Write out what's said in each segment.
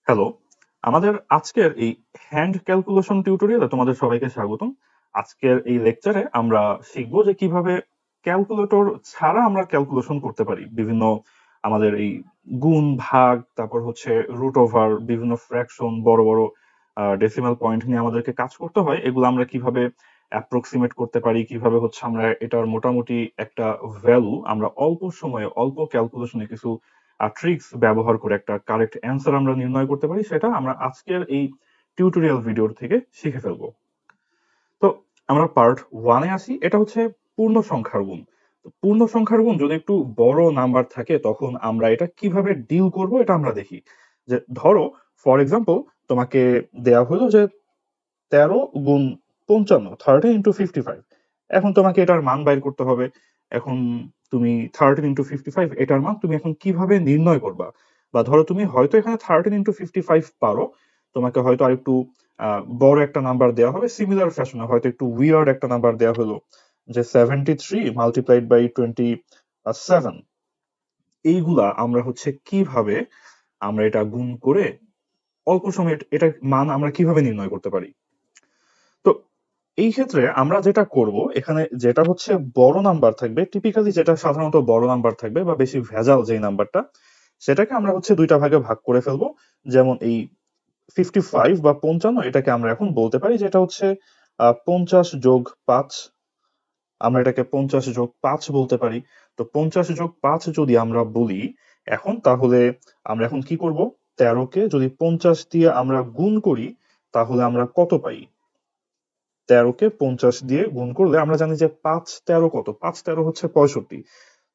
Hello, আমাদের আজকের এই হ্যান্ড ক্যালকুলেশন টিউটোরিয়ালে তোমাদের সবাইকে স্বাগতম। আজকের এই লেকচারে আমরা শিখবো যে কিভাবে ক্যালকুলেটর ছাড়া আমরা ক্যালকুলেশন করতে পারি। বিভিন্ন আমাদের এই গুণ, ভাগ, তারপর হচ্ছে রুট ওভার, বিভিন্ন ফ্র্যাকশন, বড় বড় ডেসিমাল পয়েন্ট নিয়ে আমাদেরকে কাজ করতে হয়। এগুলো আমরা কিভাবে অ্যাপ্রক্সিমেট করতে পারি, কিভাবে হচ্ছে আমরা এটার মোটামুটি একটা ভ্যালু আমরা অল্প সময়ে অল্প ক্যালকুলেশনে কিছু ট্রিক্স ব্যবহার করে একটা কারেক্ট অ্যান্সার আমরা নির্ণয় করতে পারি, সেটা আমরা আজকের এই টিউটোরিয়াল ভিডিওর থেকে শিখে ফেলবো। তো আমরা পার্ট ওয়ানে আসি। এটা হচ্ছে পূর্ণ সংখ্যার গুণ। তো পূর্ণ সংখ্যার গুণ যদি একটু বড় নাম্বার থাকে তখন আমরা এটা কিভাবে ডিল করব এটা আমরা দেখি। যে ধরো ফর এক্সাম্পল তোমাকে দেয়া হলো যে 13 গুণ 55, 13 × 55। এখন তোমাকে এটার মান বাইর করতে হবে। এখন তুমি 13 × 55 এটার মান তুমি এখন কিভাবে নির্ণয় করবা? বা ধরো তুমি হয়তো এখানে 13 × 55 পারো, তোমাকে হয়তো আরেকটু বড় একটা নাম্বার দেওয়া হবে, সিমিলার ফ্যাশনে হয়তো একটু উইয়ার্ড একটা নাম্বার দেওয়া হলো যে 73 × 27। এইগুলা আমরা হচ্ছে কিভাবে আমরা এটা গুণ করে অল্প সময়ে এটা মান আমরা কিভাবে নির্ণয় করতে পারি? তো এই ক্ষেত্রে আমরা যেটা করব, এখানে যেটা হচ্ছে বড় নাম্বার থাকবে, টিপিক্যালি যেটা সাধারণত বড় নাম্বার থাকবে বা বেশি ভেজাল যেই নাম্বারটা, সেটাকে আমরা হচ্ছে দুইটা ভাগে ভাগ করে ফেলবো। যেমন এই 55 বা 55, এটাকে আমরা এখন বলতে পারি যেটা হচ্ছে 50 + 5। আমরা এটাকে 50 + 5 বলতে পারি। তো 50 + 5 যদি আমরা বলি এখন, তাহলে আমরা এখন কি করব? 13কে যদি 50 দিয়ে আমরা গুণ করি তাহলে আমরা কত পাই? 13কে 50 দিয়ে গুণ করলে আমরা জানি যে 5 13 কত? 5 13 হচ্ছে 65।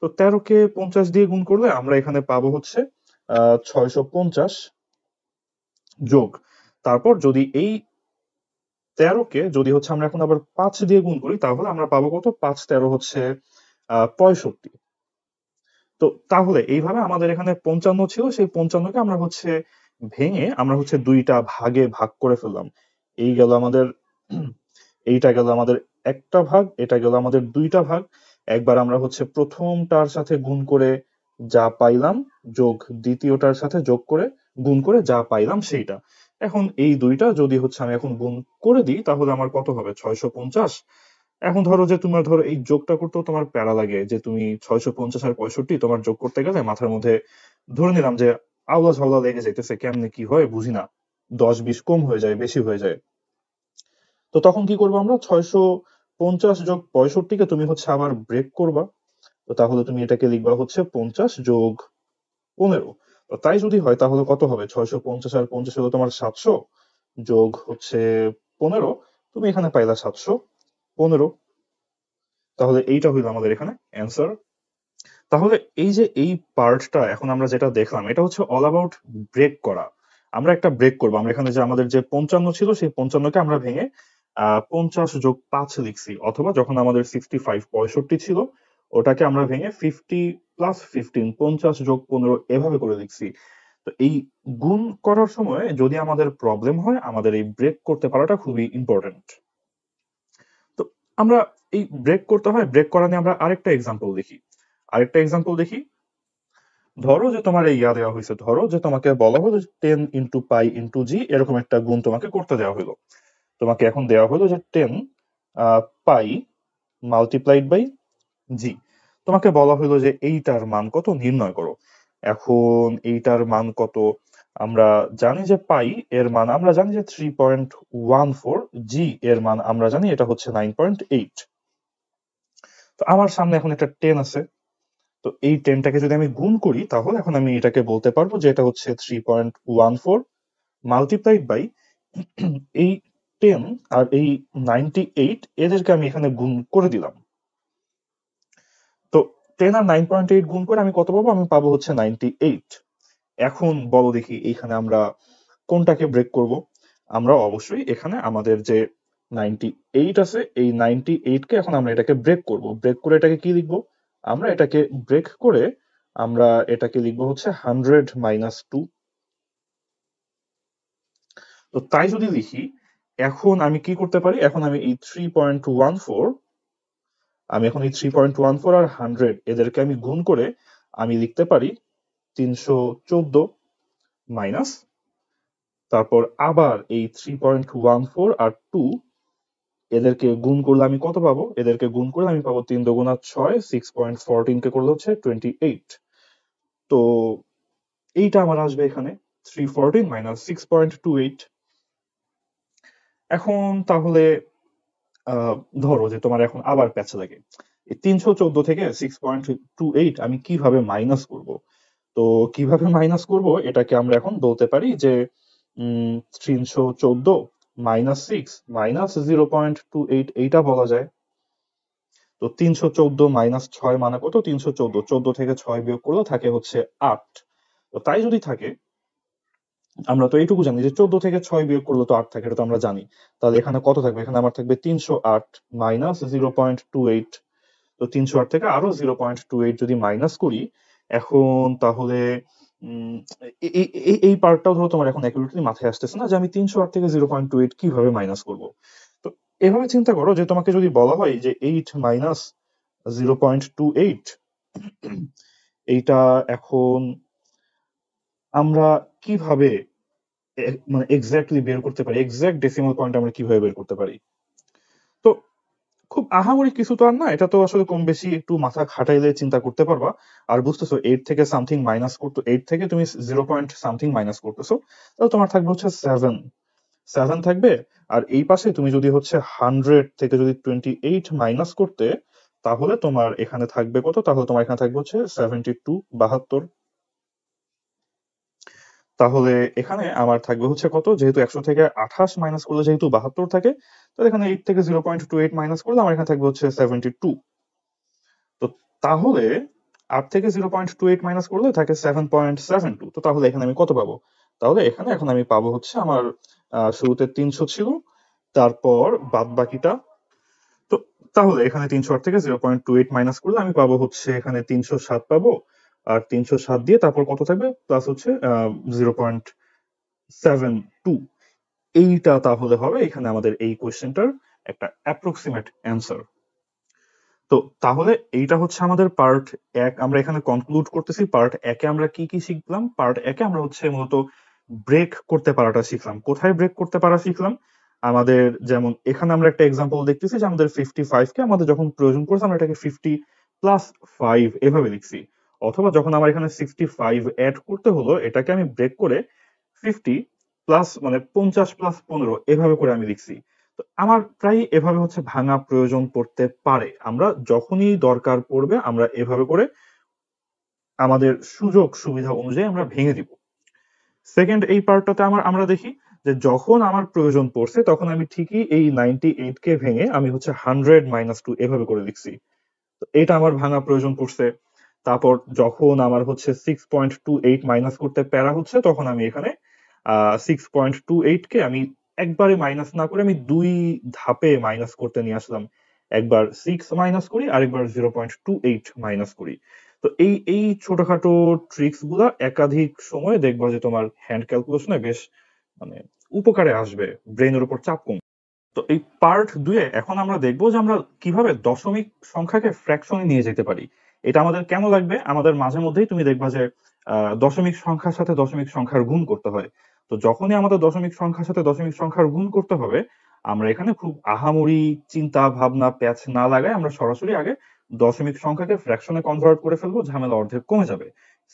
তো 13কে 50 দিয়ে গুণ করলে আমরা এখানে পাবো হচ্ছে 650 যোগ। তারপর যদি এই 13কে যদি হচ্ছে আমরা এখন আবার 5 দিয়ে গুণ করি তাহলে আমরা পাবো কত? 5 13 হচ্ছে 65। তো তাহলে এইভাবে আমাদের এখানে 55 ছিল, সেই 55কে আমরা হচ্ছে ভেঙে আমরা হচ্ছে দুইটা ভাগে ভাগ করে ফেললাম। এই গেল আমাদের এইটা গেল আমাদের একটা ভাগ, এটা গেল আমাদের দুইটা ভাগ। একবার আমরা হচ্ছে প্রথমটার সাথে গুণ করে যা পাইলাম, যোগ দ্বিতীয়টার সাথে যোগ করে গুণ করে যা পাইলাম সেইটা। এখন এই দুইটা যদি হচ্ছে আমি এখন গুণ করে দিই তাহলে আমার কত হবে? 650। এখন ধরো যে তোমার ধরো এই যোগটা করতেও তোমার প্যারা লাগে, যে তুমি 650 আর 65 তোমার যোগ করতে গেলে মাথার মধ্যে ধরে নিলাম যে আওলা ঝাওলা লেগে যাইতেছে, কেমনে কি হয় বুঝি না, 10 20 কম হয়ে যায়, বেশি হয়ে যায়। তো তখন কি করবো আমরা? 650 যোগ 65কে তুমি হচ্ছে আবার ব্রেক করবা। তো তাহলে তুমি এটাকে লিখবা হচ্ছে 50 যোগ 15। তো তাই যদি হয় তাহলে কত হবে? 650 আর 50 হলো তোমার 700, যোগ হচ্ছে 15, তুমি এখানে পাইলা 715। তাহলে এইটা হইলো আমাদের এখানে অ্যান্সার। তাহলে এই যে এই পার্টটা এখন আমরা যেটা দেখলাম, এটা হচ্ছে অল অ্যাবাউট ব্রেক করা। আমরা একটা ব্রেক করবো। আমরা এখানে যে আমাদের যে 55 ছিল সেই 55কে আমরা ভেঙে 50 যোগ 5 লিখছি, অথবা যখন আমাদের 65 ছিল ওটাকে আমরা ভেঙে 50 + 15 50 যোগ 15 এভাবে করে লিখছি। তো এই গুণ করার সময় যদি আমাদের প্রবলেম হয়, আমাদের এই ব্রেক করতে পারাটা খুবই ইম্পর্টেন্ট। তো আমরা এই ব্রেক করতে হয়, ব্রেক করা নিয়ে আমরা আরেকটা এক্সাম্পল দেখি। ধরো যে তোমার এই ইয়া দেওয়া হয়েছে, ধরো যে তোমাকে বলা হলো যে 10 × π × g এরকম একটা গুণ তোমাকে করতে দেওয়া হলো। তোমাকে এখন দেওয়া হলো যে 10 π × g। তোমাকে বলা হলো যে এইটার মান কত নির্ণয় করো। এখন এইটার মান কত? আমরা জানি যে পাই এর মান আমরা জানি যে 3.14, জি এর মান আমরা জানি এটা হচ্ছে 9.8। তো আমার সামনে এখন একটা 10 আছে। তো এই 10টাকে যদি আমি গুণ করি তাহলে এখন আমি এটাকে বলতে পারবো যে এটা হচ্ছে 3.14 মাল্টিপ্লাইড বাই এই 10 আর এই 98, এদেরকে আমি এখানে গুণ করে দিলাম। তো 10 আর 9.8 গুণ করে আমি কত পাবো? আমি পাবো হচ্ছে 98। এখন বলো দেখি এইখানে আমরা কোনটাকে ব্রেক করব? আমরা অবশ্যই এখানে আমাদের যে 98 আছে এই 98কে এখন আমরা এটাকে ব্রেক করব। ব্রেক করে এটাকে কি লিখবো? আমরা এটাকে ব্রেক করে আমরা এটাকে লিখবো হচ্ছে 100 - 2। তো তাই যদি লিখি, এখন আমি কি করতে পারি? এখন আমি এই 3.14, আমি এখন এই 3.14 আর 100 এদেরকে আমি গুণ করে আমি লিখতে পারি 314 - তারপর আবার এই 3.14 আর 2 এদেরকে গুণ করলে আমি কত পাবো? এদেরকে গুণ করলে আমি পাবো 3 দুগুণা 6, 6.14 কে করলে হচ্ছে 28। তো এইটা আমার আসবে এখানে 314 মাইনাস 6.28। এখন তাহলে ধরো যে তোমার এখন আবার প্যাচ লাগে, এই 314 থেকে 6.28 আমি কিভাবে মাইনাস করব? তো কিভাবে মাইনাস করব এটাকে আমরা এখন বলতে পারি যে 314 মাইনাস 6 মাইনাস 0.28 এইটা বলা যায়। তো 314 মাইনাস 6 মানে কত? 314, 14 থেকে 6 বিয়োগ করলে থাকে হচ্ছে 8। তো তাই যদি থাকে, আমরা তো এইটুকু জানি যে 14 থেকে 6 বিয়োগ করলে তো 8 থাকে, এটা তো আমরা জানি। তাহলে এখানে কত থাকবে? এখানে আমার থাকবে 308 মাইনাস 0.28। তো 308 থেকে আরো 0.28 যদি মাইনাস করি, এখন তাহলে উম, এই পার্টটাও ধরো তোমার এখন অ্যাকুরেটলি মাথায় আসতেছে না যে আমি 308 থেকে 0.28 কিভাবে মাইনাস করব। তো এভাবে চিন্তা করো যে তোমাকে যদি বলা হয় যে 8 মাইনাস 0.28, এইটা এখন আমরা কিভাবে মানে এক্স্যাক্টলি বের করতে পারি, এক্স্যাক্ট ডেসিমাল পয়েন্ট আমরা কিভাবে বের করতে পারি? তো খুব আহামরি কিছু তো আর না, এটা তো আসলে কম বেশি একটু মাথা খাটাইলে চিন্তা করতে পারবা। আর বুঝতেছো 8 থেকে সামথিং মাইনাস করতো, 8 থেকে তুমি 0 পয়েন্ট সামথিং মাইনাস করতেছো, তাহলে তোমার থাকবে হচ্ছে 7 থাকবে। আর এই পাশে তুমি যদি হচ্ছে 100 থেকে যদি 28 মাইনাস করতে, তাহলে তোমার এখানে থাকবে কত? তাহলে তোমার এখানে থাকবে হচ্ছে 72, 72। তাহলে এখানে আমার থাকবে হচ্ছে কত? যেহেতু 100 থেকে 28 মাইনাস করলে যেহেতু 72 থাকে, তাহলে এখানে 8 থেকে 0.28 মাইনাস করলে আমার এখানে থাকবে হচ্ছে 72। তো তাহলে 8 থেকে 0.28 মাইনাস করলে থাকে 7.72। তো তাহলে এখানে আমি কত পাবো? তাহলে এখানে এখন আমি পাবো হচ্ছে আমার শুরুতে 300 ছিল, তারপর বাদ বাকিটা। তো তাহলে এখানে 308 থেকে 0.28 মাইনাস করলে আমি পাবো হচ্ছে এখানে 307 পাবো। আর 307 দিয়ে তারপর কত থাকবে? প্লাস হচ্ছে 0.72। এইটা তাহলে হবে এখানে আমাদের এই কোয়েশ্চেনটার একটা অ্যাপ্রক্সিমেট অ্যান্সার। তো তাহলে এইটা হচ্ছে আমাদের পার্ট 1। আমরা এখানে কনক্লুড করতেছি পার্ট 1 এ আমরা কি কি শিখলাম। পার্ট 1 এ আমরা হচ্ছে মূলত ব্রেক করতে পারাটা শিখলাম। কোথায় ব্রেক করতে পারা শিখলাম? আমাদের যেমন এখানে আমরা একটা এক্সাম্পল দেখতেছি যে আমাদের 55 কে আমাদের যখন প্রয়োজন পড়ছে আমরা এটাকে 50 প্লাস 5 এভাবে লিখছি। অথবা যখন আমার এখানে 65 অ্যাড করতে হলো, এটাকে আমি ব্রেক করে 50 প্লাস মানে 50 প্লাস 15 এভাবে করে আমি লিখছি। তো আমার প্রায় এভাবে হচ্ছে ভাঙা প্রয়োজন পড়তে পারে। আমরা যখনই দরকার পড়বে আমরা এভাবে করে আমাদের সুযোগ সুবিধা অনুযায়ী আমরা ভেঙে দিব। সেকেন্ড এই পার্টটাতে আমরা দেখি যে যখন আমার প্রয়োজন পড়ছে তখন আমি ঠিকই এই 98 কে ভেঙে আমি হচ্ছে 100 মাইনাস 2 এভাবে করে লিখছি। তো এটা আমার ভাঙা প্রয়োজন পড়ছে। তারপর যখন আমার হচ্ছে 6.28 মাইনাস করতে প্যারা হচ্ছে, তখন আমি এখানে 6.28 কে আমি একবারে মাইনাস না করে আমি 2 ধাপে মাইনাস করতে নিয়ে আসলাম। একবার 6 মাইনাস করি, আরেকবার 0.28 মাইনাস করি। তো এই ছোটখাটো ট্রিক্স গুলা একাধিক সময় দেখবা যে তোমার হ্যান্ড ক্যালকুলেশনে বেশ মানে উপকারে আসবে, ব্রেনের উপর চাপ কম। তো এই পার্ট 2 এ এখন আমরা দেখবো যে আমরা কিভাবে দশমিক সংখ্যাকে ফ্র্যাকশনে নিয়ে যেতে পারি। এটা আমাদের কেন লাগবে? আমাদের মাঝে মধ্যেই তুমি দেখবা যে দশমিক সংখ্যার সাথে দশমিক সংখ্যার গুণ করতে হয়। তো যখনই আমাদের দশমিক সংখ্যার সাথে দশমিক সংখ্যার গুণ করতে হবে, আমরা এখানে খুব আহামরি চিন্তা ভাবনা প্যাচ না লাগায় আমরা সরাসরি আগে দশমিক সংখ্যাকে ফ্র্যাকশনে কনভার্ট করে ফেলবো, ঝামেলা অর্ধেক কমে যাবে।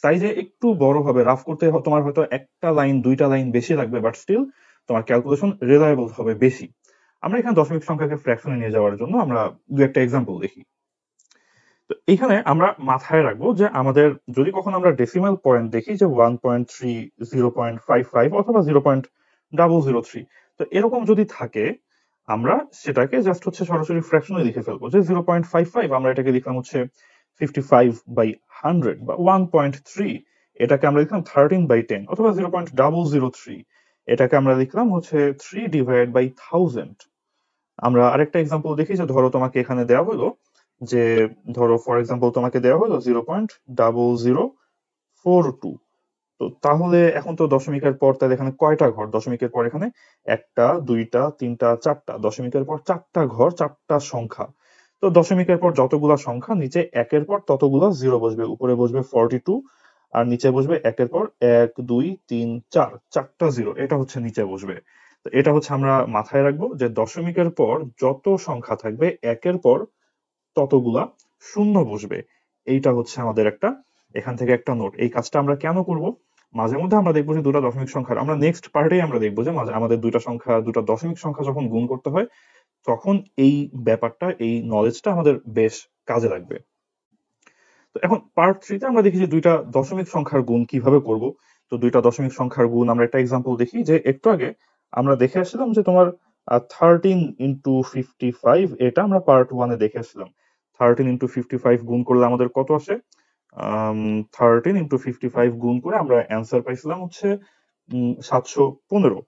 সাইজে একটু বড় হবে, রাফ করতে তোমার হয়তো একটা লাইন দুইটা লাইন বেশি লাগবে, বাট স্টিল তোমার ক্যালকুলেশন রিলায়েবল হবে বেশি। আমরা এখানে দশমিক সংখ্যাকে ফ্র্যাকশনে নিয়ে যাওয়ার জন্য আমরা দু একটা এক্সাম্পল দেখি। তো এখানে আমরা মাথায় রাখবো যে আমাদের যদি কখন আমরা ডেসিমাল পয়েন্ট দেখি যে 1.3, 0.55 অথবা 0.003, তো এরকম যদি থাকে আমরা সেটাকে জাস্ট হচ্ছে সরাসরি ফ্র্যাকশনে লিখে ফেলবো যে 0.55 আমরা এটাকে লিখলাম হচ্ছে 55/100 বা 1.3 এটাকে আমরা লিখলাম 13/10 অথবা 0.003 এটাকে আমরা লিখলাম হচ্ছে 3/1000। আমরা আরেকটা এক্সাম্পল দেখি যে ধরো তোমাকে এখানে দেওয়া হলো যে ধরো ফর এক্সাম্পল তোমাকে দেওয়া হলো 0.0042। তো তাহলে এখন তো দশমিকের পর তাহলে এখানে কয়টা ঘর? দশমিকের পর এখানে একটা, দুইটা, তিনটা, চারটা। দশমিকের পর চারটা ঘর, চারটা সংখ্যা। তো দশমিকের পর যতগুলা সংখ্যা নিচে একের পর ততগুলা জিরো বসবে, উপরে বসবে 42 আর নিচে বসবে একের পর 1 2 3 4, চারটা জিরো, এটা হচ্ছে নিচে বসবে। তো এটা হচ্ছে আমরা মাথায় রাখবো যে দশমিকের পর যত সংখ্যা থাকবে একের পর ততগুলা শূন্য বসবে। এইটা হচ্ছে আমাদের একটা এখান থেকে একটা নোট। এই কাজটা আমরা কেন করব? মাঝে মধ্যে আমরা দেখবো যে দুটো দশমিক সংখ্যার, আমরা নেক্সট পার্টেই আমরা দেখবো যে মাঝে আমাদের দুটা দশমিক সংখ্যা যখন গুণ করতে হয় তখন এই ব্যাপারটা, এই নলেজটা আমাদের বেশ কাজে লাগবে। তো এখন পার্ট 3 তে আমরা দেখি যে দুইটা দশমিক সংখ্যার গুণ কিভাবে করব। তো দুইটা দশমিক সংখ্যার গুণ আমরা একটা এক্সাম্পল দেখি, যে একটু আগে আমরা দেখে আসছিলাম যে তোমার 13 ইন্টু 55, এটা আমরা পার্ট 1 এ দেখে আসছিলাম। 13 ইন্টু 55 গুণ করলে আমাদের কত আসে? 13 ইন্টু 55 গুণ করে আমরা অ্যান্সার পাইছিলাম হচ্ছে 715।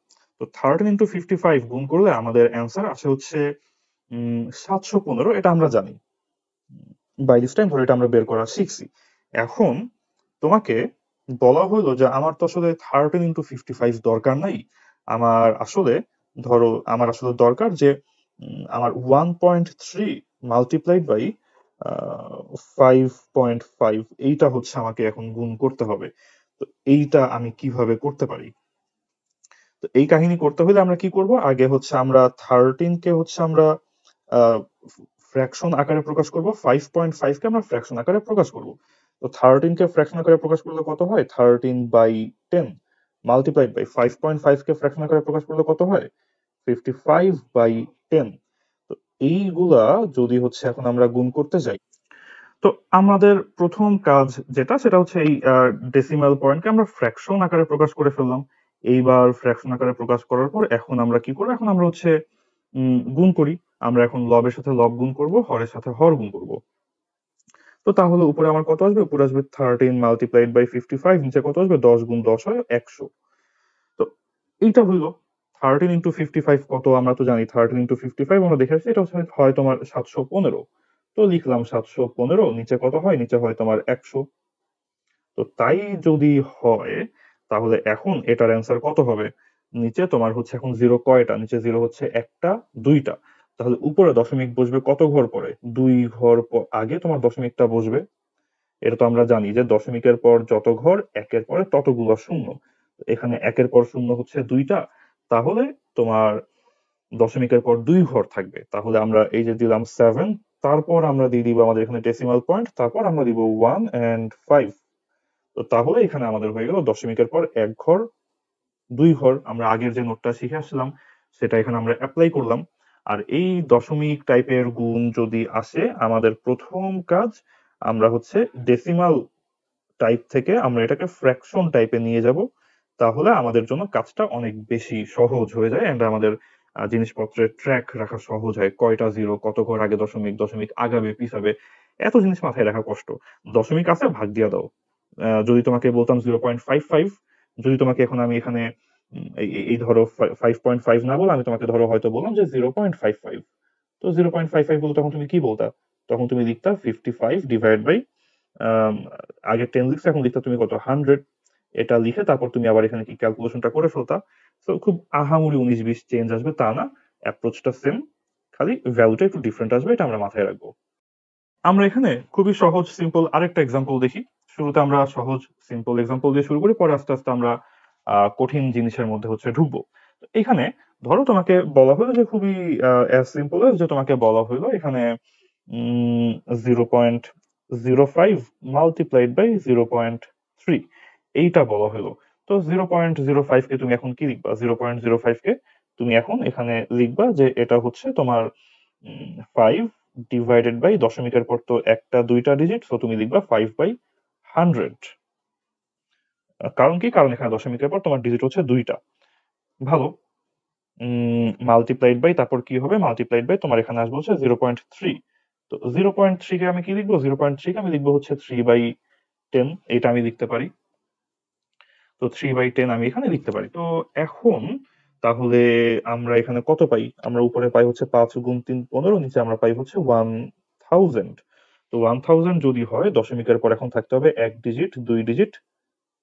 তো 13 ইন্টু 55 গুণ করলে আমাদের অ্যান্সার আসে হচ্ছে 715, এটা আমরা জানি। বাই দিস টাইম ধরে এটা আমরা বের করা শিখছি। এখন তোমাকে বলা হলো যে আমার তো আসলে 13 ইন্টু 55 দরকার নাই, আমার আসলে আমার আসলে দরকার যে আমার 1.3 মাল্টিপ্লাইড বাই 5.5, এইটা হচ্ছে আমাকে এখন গুণ করতে হবে। তো এইটা আমি কিভাবে করতে পারি? তো এই কাহিনী করতে হলে আমরা কি করব? আগে হচ্ছে আমরা 13 কে হচ্ছে আমরা ফ্র্যাকশন আকারে প্রকাশ করব, 5.5 কে আমরা ফ্র্যাকশন আকারে প্রকাশ করব। তো 13 কে ফ্র্যাকশন আকারে প্রকাশ করলে কত হয়? 13/10 মাল্টিপ্লাইড বাই 5.5 কে ফ্র্যাকশন আকারে প্রকাশ করলে কত হয়? 55/10। তো এইগুলা যদি হচ্ছে এখন আমরা গুণ করতে যাই, তো আমাদের প্রথম কাজ যেটা, সেটা হচ্ছে এই ডেসিমাল পয়েন্টকে আমরা ফ্র্যাকশন আকারে প্রকাশ করে ফেললাম। এইবার ফ্র্যাকশন আকারে প্রকাশ করার পর এখন আমরা কি করবো? এখন আমরা হচ্ছে গুণ করি। আমরা এখন লবের সাথে লব গুণ করব, হরের সাথে হর গুণ করব। তো তাহলে উপরে আমার কত আসবে? উপরে আসবে 13 মাল্টিপ্লাইড বাই 55, নিচে কত আসবে? 10 গুণ 10 হয় 100। তো এইটা হইলো 13 ইন্টু 55 কত? আমরা তো জানি 13 ইন্টু 55 আমরা দেখে আসছি, এটা হচ্ছে হয় তোমার 715। তো লিখলাম 715, নিচে কত হয়? নিচে হয় তোমার 100। তো তাই যদি হয় তাহলে এখন এটার অ্যান্সার কত হবে? নিচে তোমার হচ্ছে এখন জিরো কয়টা? নিচে জিরো হচ্ছে একটা, দুইটা। তাহলে উপরে দশমিক বসবে কত ঘর পরে? 2 ঘর আগে তোমার দশমিকটা বসবে। এটা তো আমরা জানি যে দশমিকের পর যত ঘর একের পরে ততগুলো শূন্য। এখানে একের পর শূন্য হচ্ছে দুইটা, তাহলে তোমার দশমিকের পর 2 ঘর থাকবে। তাহলে আমরা এই যে দিলাম 7, তারপর আমরা দিয়ে দিব আমাদের এখানে ডেসিমাল পয়েন্ট, তারপর আমরা দিব 1 and 5। তো তাহলে এখানে আমাদের হয়ে গেল দশমিকের পর 1 ঘর, 2 ঘর। আমরা আগের যে নোটটা শিখে আসছিলাম সেটা এখানে আমরা অ্যাপ্লাই করলাম। আর এই দশমিক টাইপের গুণ যদি আসে, আমাদের প্রথম কাজ আমরা হচ্ছে ডেসিমাল টাইপ থেকে আমরা এটাকে ফ্র্যাকশন টাইপে নিয়ে যাব। তাহলে আমাদের জন্য কাজটা অনেক বেশি সহজ হয়ে যায়, এন্ড আমাদের জিনিসপত্রের ট্র্যাক রাখা সহজ হয়। কয়টা জিরো, কত ঘর আগে দশমিক, দশমিক আগাবে পিছাবে, এত জিনিস মাথায় রাখা কষ্ট। দশমিক আছে, ভাগ দিয়ে দাও। যদি তোমাকে বলতাম 0.55, যদি তোমাকে এখন আমি এখানে এই ধরো 5.5 না বলে আমি তোমাকে ধরো হয়তো বললাম যে 0.55, তো 0.55 বলতে তখন তুমি কি বলতা? তখন তুমি লিখতা 55 ডিভাইড বাই, আগে 10 লিখছো, এখন লিখতা তুমি কত? 100। এটা লিখে তারপর তুমি আবার এখানে কি ক্যালকুলেশনটা করে ফেলতা। তো খুব আহামরি 19-20 চেঞ্জ আসবে তা না, অ্যাপ্রোচটা সেম, খালি ভ্যালুটা একটু ডিফারেন্ট আসবে, এটা আমরা মাথায় রাখবো। আমরা এখানে খুবই সহজ সিম্পল আরেকটা এক্সাম্পল দেখি। শুরুতে আমরা সহজ সিম্পল এক্সাম্পল দিয়ে শুরু করি, পরে আস্তে আস্তে আমরা কঠিন জিনিসের মধ্যে হচ্ছে ঢুকবো। তো এখানে ধরো তোমাকে বলা হলো যে খুবই সিম্পল, যে তোমাকে বলা হলো এখানে 0.05 মাল্টিপ্লাইড বাই 0.3, এইটা বলা হলো। তো 0.05 কে তুমি এখন কি লিখবা? 0.05 কে তুমি এখন এখানে লিখবা যে এটা হচ্ছে তোমার 5 ডিভাইডেড বাই, দশমিকের পর তো একটা দুইটা ডিজিট, তো তুমি লিখবা 5/100। কারণ কি? কারণ এখানে দশমিকের পর তোমার ডিজিট হচ্ছে দুইটা। ভালো। মাল্টিপ্লাইড বাই, তারপর কি হবে? মাল্টিপ্লাইড বাই তোমার এখানে আসবে হচ্ছে 0.3। তো 0.3 কে আমি কি লিখবো? 0.3 কে আমি লিখবো হচ্ছে 3/10, এটা আমি লিখতে পারি। তো 3/10 আমি এখানে লিখতে পারি। তো এখন তাহলে আমরা এখানে কত পাই? আমরা উপরে পাই হচ্ছে 5 গুণ 3 15, নিচে আমরা পাই হচ্ছে 1000। তো 1000 যদি হয়, দশমিকের পর এখন থাকতে হবে 1 ডিজিট, 2 ডিজিট,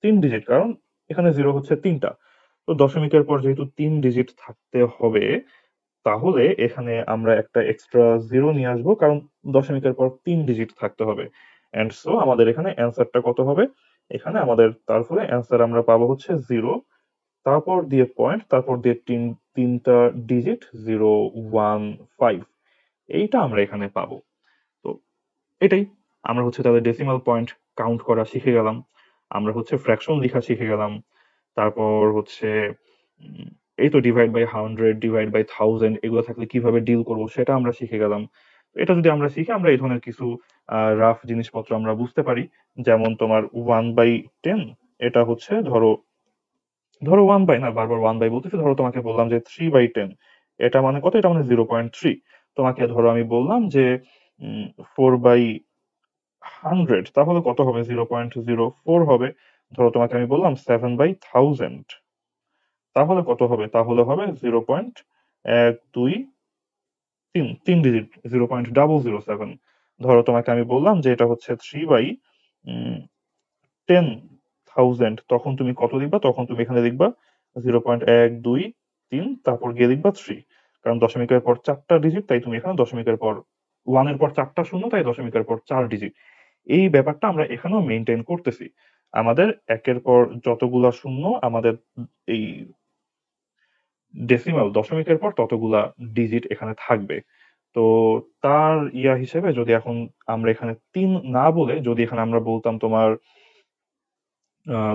3 ডিজিট, কারণ এখানে জিরো হচ্ছে 3টা। তো দশমিকের পর যেহেতু 3 ডিজিট থাকতে হবে, তাহলে এখানে আমরা একটা এক্সট্রা জিরো নিয়ে আসবো, কারণ দশমিকের পর 3 ডিজিট থাকতে হবে। এন্ড সো আমাদের এখানে অ্যান্সারটা কত হবে? এখানে আমাদের তারপরে অ্যান্সার আমরা পাবো হচ্ছে 0, তারপর দিয়ে পয়েন্ট, তারপর দিয়ে তিনটা ডিজিট 0, 1, 5, এইটা আমরা এখানে পাবো। তো এটাই আমরা হচ্ছে তাদের ডেসিমাল পয়েন্ট কাউন্ট করা শিখে গেলাম, আমরা হচ্ছে ফ্র্যাকশন লেখা শিখে গেলাম, তারপর হচ্ছে উম, এই তো ডিভাইড বাই 100, ডিভাইড বাই 1000 এগুলো থাকলে কিভাবে ডিল করব সেটা আমরা শিখে গেলাম। এটা যদি আমরা শিখি আমরা এই ধরনের কিছু রাফ জিনিসপত্র আমরা বুঝতে পারি। যেমন তোমার 1/10, এটা হচ্ছে ধরো ধরো 1/, না বারবার 1/, বলতেছি, ধরো তোমাকে বললাম যে 3/10, এটা মানে কত, এটা মানে 0.3। তোমাকে ধরো আমি বললাম যে 4/100, তাহলে কত হবে, 0.04 হবে। ধরো তোমাকে আমি বললাম 7/1000, তাহলে কত হবে, তাহলে হবে 0.1233, 3 ডিজিট, 0.007। ধরো তোমাকে আমি বললাম যে এটা হচ্ছে 3/10,000, তখন তুমি কত লিখবা, তখন তুমি এখানে লিখবা 0.123, তারপর গিয়ে লিখবা 3, কারণ দশমিকের পর 4টা ডিজিট, তাই তুমি এখানে দশমিকের পর 1 এর পর 4টা শূন্য, তাই দশমিকের পর 4 ডিজিট। এই ব্যাপারটা আমরা এখানেও মেনটেন করতেছি। আমাদের একের পর যতগুলা শূন্য আমাদের এই ডেসিমাল দশমিকের পর ততগুলা ডিজিট এখানে থাকবে। তো তার হিসেবে যদি এখন আমরা এখানে 3 না বলে যদি এখানে আমরা বলতাম তোমার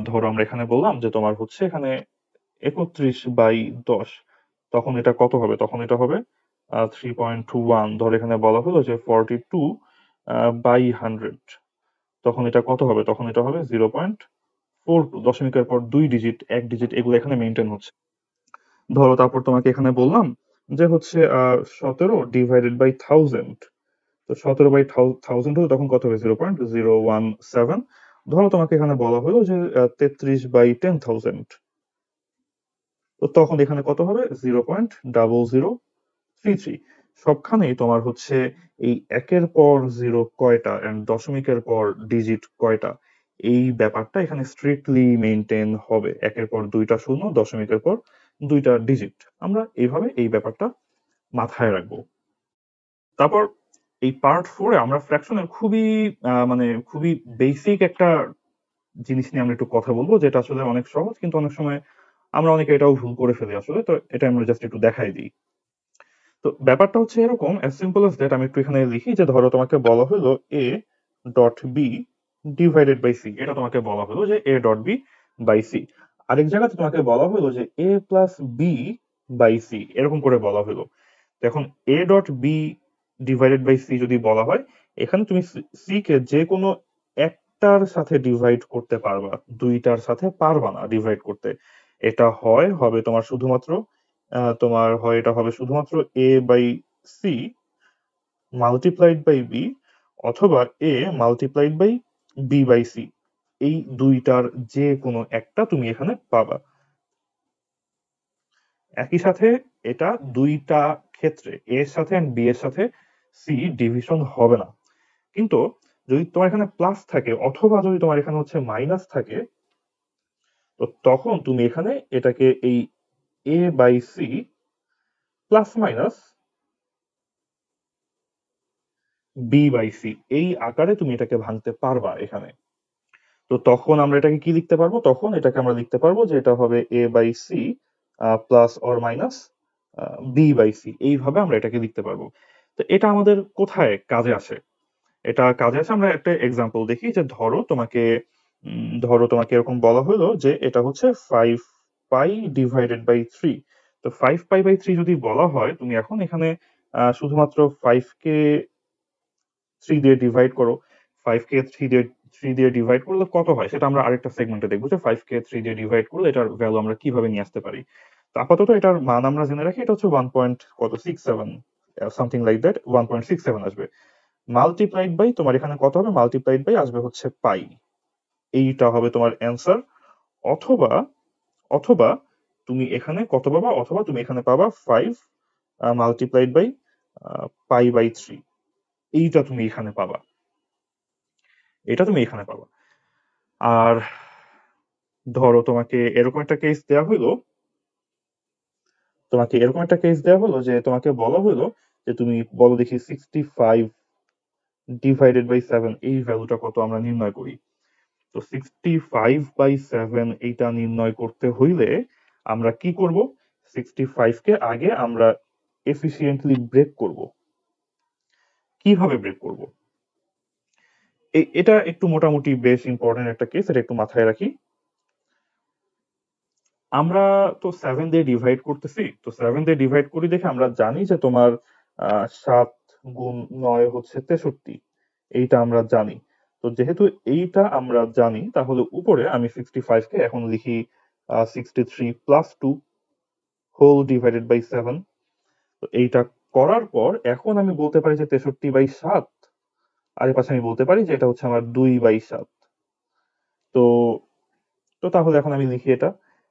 ধরো আমরা এখানে বললাম যে তোমার হচ্ছে এখানে 31/10, তখন এটা কত হবে, তখন এটা হবে 3.1। ধরো এখানে বলা হলো যে 42/100, তখন এটা কত হবে, তখন এটা হবে 0.42, দশমিকের পর 2 ডিজিট, 1 ডিজিট, এগুলো এখানে মেনটেন হচ্ছে। ধরো তারপর তোমাকে এখানে বললাম যে হচ্ছে 17 ডিভাইডেড বাই 1000, তো 17/1000 হলে তখন কত হবে, 0.017। ধরো তোমাকে এখানে বলা হলো যে 33/10,000, তো তখন এখানে কত হবে, 0.0033। সবখানেই তোমার হচ্ছে এই একের পর জিরো কয়টা এন্ড দশমিকের পর ডিজিট কয়টা, এই ব্যাপারটা এখানে স্ট্রিক্টলি মেনটেন হবে। একের পর 2টা শূন্য, দশমিকের পর 2টা ডিজিট, আমরা এইভাবে এই ব্যাপারটা মাথায় রাখবো। তারপর এই পার্ট 4-এ আমরা ফ্র্যাকশনের খুবই মানে খুবই বেসিক একটা জিনিস নিয়ে আমরা একটু কথা বলবো, যেটা আসলে অনেক সহজ, কিন্তু অনেক সময় আমরা অনেকে এটাও ভুল করে ফেলি আসলে। তো এটা আমরা জাস্ট একটু দেখাই দিই। তো ব্যাপারটা হচ্ছে এরকম, অ্যাজ সিম্পল অ্যাজ দ্যাট। আমি একটু এখানে লিখি যে ধরো তোমাকে বলা হলো a dot B divided by C, এটা তোমাকে বলা হলো যে a dot B by C. আরেক জায়গাতে তোমাকে বলা হলো যে a plus B by C, এরকম করে বলা হলো। তো এখন a dot B divided by C যদি বলা হয়, এখানে তুমি সি কে যে কোনো একটার সাথে ডিভাইড করতে পারবা, দুইটার সাথে পারবা না ডিভাইড করতে। এটা হবে তোমার শুধুমাত্র তোমার এটা হবে শুধুমাত্র a by C multiplied by B, অথবা a multiplied by B by C. এই দুইটার যে কোনো একটা তুমি এখানে পাবা। একই সাথে এটা দুইটা ক্ষেত্রে a এর সাথে এন্ড b এর সাথে সি ডিভিশন হবে না। কিন্তু যদি তোমার এখানে প্লাস থাকে, অথবা যদি তোমার এখানে হচ্ছে মাইনাস থাকে, তো তখন তুমি এখানে এটাকে এই a by C plus minus B by C এই আকারে তুমি এটাকে ভাঙতে পারবা এখানে। তো তখন আমরা এটাকে কি লিখতে পারবো, তখন এটাকে আমরা লিখতে পারবো যে এটা হবে a by C plus or minus B by C, এইভাবে আমরা এটাকে লিখতে পারবো। তো এটা আমাদের কোথায় কাজে আসে, এটা কাজে আসে আমরা একটা এক্সাম্পল দেখি। যে ধরো তোমাকে এরকম বলা হলো যে এটা হচ্ছে 5π ডিভাইডেড বাই 3। তো 5π/3 যদি বলা হয়, তুমি এখন এখানে শুধুমাত্র 5 কে 3 দিয়ে ডিভাইড করো। 5 কে 3 দিয়ে ডিভাইড করলে কত হয় সেটা আমরা আরেকটা সেগমেন্টে দেখবো, যে 5 কে 3 দিয়ে ডিভাইড করলে এটার ভ্যালু আমরা কিভাবে নিয়ে আসতে পারি। তো আপাতত এটার মান আমরা জেনে রাখি, এটা হচ্ছে 1.67, সামথিং লাইক দ্যাট, 1.67 আসবে। মাল্টিপ্লাইড বাই তোমার এখানে কত হবে, মাল্টিপ্লাইড বাই আসবে হচ্ছে পাই, এইটা হবে তোমার অ্যান্সার। অথবা অথবা তুমি এখানে কত পাবা, অথবা তুমি এখানে পাবা 5 মাল্টিপ্লাইড বাই π/3, এইটা তুমি এখানে পাবা, এটা তুমি এখানে পাবা। আর ধরো তোমাকে এরকম একটা কেস দেওয়া হলো যে তোমাকে বলা হলো যে তুমি বলো দেখি 65 ডিভাইডেড বাই 7 এই ভ্যালুটা কত আমরা নির্ণয় করি। তো 65/7 এইটা নির্ণয় করতে হইলে আমরা কি করব? 65 কে আগে আমরা এফিসিয়েন্টলি ব্রেক করব। কিভাবে ব্রেক করব? এটা একটু মোটামুটি বেশ ইম্পর্টেন্ট একটা কেস, এটা একটু মাথায় রাখি। আমরা তো 7 দিয়ে ডিভাইড করতেছি, তো 7 দিয়ে ডিভাইড করি দেখে আমরা জানি যে তোমার 7 গুণ 9 হচ্ছে 63, এইটা আমরা জানি। তো যেহেতু এইটা আমরা জানি, তাহলে উপরে আমি 65 কে এখন লিখি 63 প্লাস 2 হোল ডিভাইডেড বাই 7। তো এইটা করার পর এখন আমি বলতে পারি যে 63/7, আর এর পাশে আমি বলতে পারি যে এটা হচ্ছে আমার 2/7। তো তো তাহলে এখন আমি লিখি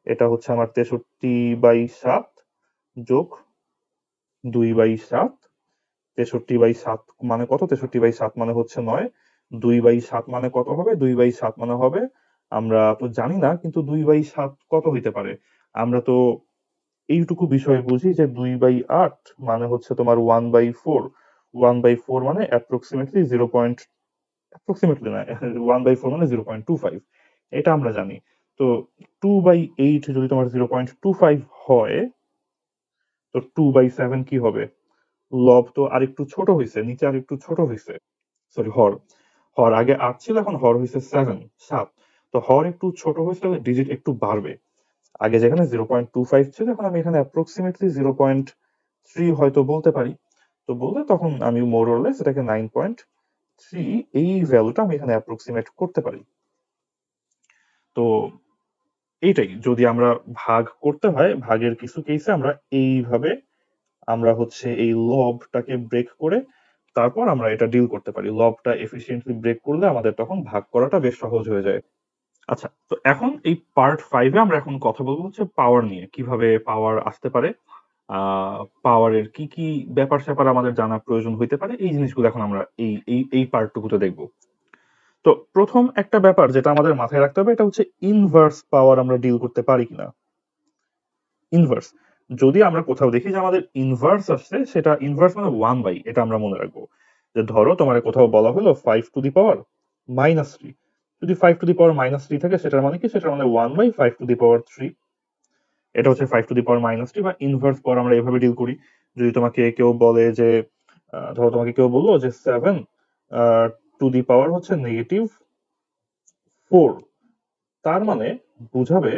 এটা হচ্ছে আমার 63/7 যোগ 2/7। 63/7 মানে কত? 63/7 মানে হচ্ছে 9। 2/7 মানে কত হবে? 2/7 মানে হবে, আমরা তো জানি না, কিন্তু 2/7 কত হইতে পারে? আমরা তো এইটুকু বিষয় বুঝি যে 2/8 মানে হচ্ছে তোমার 1/4। 1/4 মানে অ্যাপ্রক্সিমেটলি 0. অ্যাপ্রক্সিমেটলি না, 1/4 মানে 0.25, এটা আমরা জানি। তো 2/8 যদি তোমার 0.25 হয়, তো 2/7 কি হবে? লব তো আরেকটু ছোট হয়েছে, নিচে আরেকটু ছোট হয়েছে। সরি, হর। হর আগে 8 ছিল, এখন হর হয়েছে 7। তো হর একটু ছোট হয়েছে, ডিজিট একটু বাড়বে। আগে যেখানে 0.25 ছিল, এখন আমি এখানে অ্যাপ্রক্সিমেটলি 0.3 হয়তো বলতে পারি। তো বললে তখন আমি মোর অর লেস এটাকে 9.3, এই ভ্যালুটা আমি এখানে অ্যাপ্রক্সিমেট করতে পারি। তো এইটাই, যদি আমরা ভাগ করতে হয়, ভাগের কিছু কেসে আমরা এইভাবে আমরা হচ্ছে এই লবটাকে ব্রেক করে তারপর আমরা এটা ডিল করতে পারি। লবটা এফিসিয়েন্টলি ব্রেক করলে আমাদের তখন ভাগ করাটা বেশ সহজ হয়ে যায়। আচ্ছা, তো এখন এই পার্ট 5 এ আমরা এখন কথা বলবো হচ্ছে পাওয়ার নিয়ে, কিভাবে পাওয়ার আসতে পারে, পাওয়ারের কি কি ব্যাপার স্যাপার আমাদের জানা প্রয়োজন হইতে পারে, এই জিনিসগুলো এখন আমরা এই পার্টটুকুতে দেখবো। তো প্রথম একটা ব্যাপার যেটা আমাদের মাথায় রাখতে হবে, এটা হচ্ছে ইনভার্স পাওয়ার আমরা ডিল করতে পারি কিনা। ইনভার্স, যদি আমরা কোথাও দেখি যে আমাদের ইনভার্স আসছে, সেটা ইনভার্স মানে 1/, এটা আমরা মনে রাখবো। যে ধরো তোমার কোথাও বলা হলো 5⁻³ যদি 5⁻³ থাকে, সেটার মানে কি? সেটার মানে 1/5⁻³। এটা হচ্ছে 5⁻³ বা ইনভার্স পাওয়ার আমরা এভাবে ডিল করি। যদি তোমাকে কেউ বলে যে ধরো তোমাকে কেউ বললো যে 7 টু দি পাওয়ার হচ্ছে -4, তার মানে বুঝাবে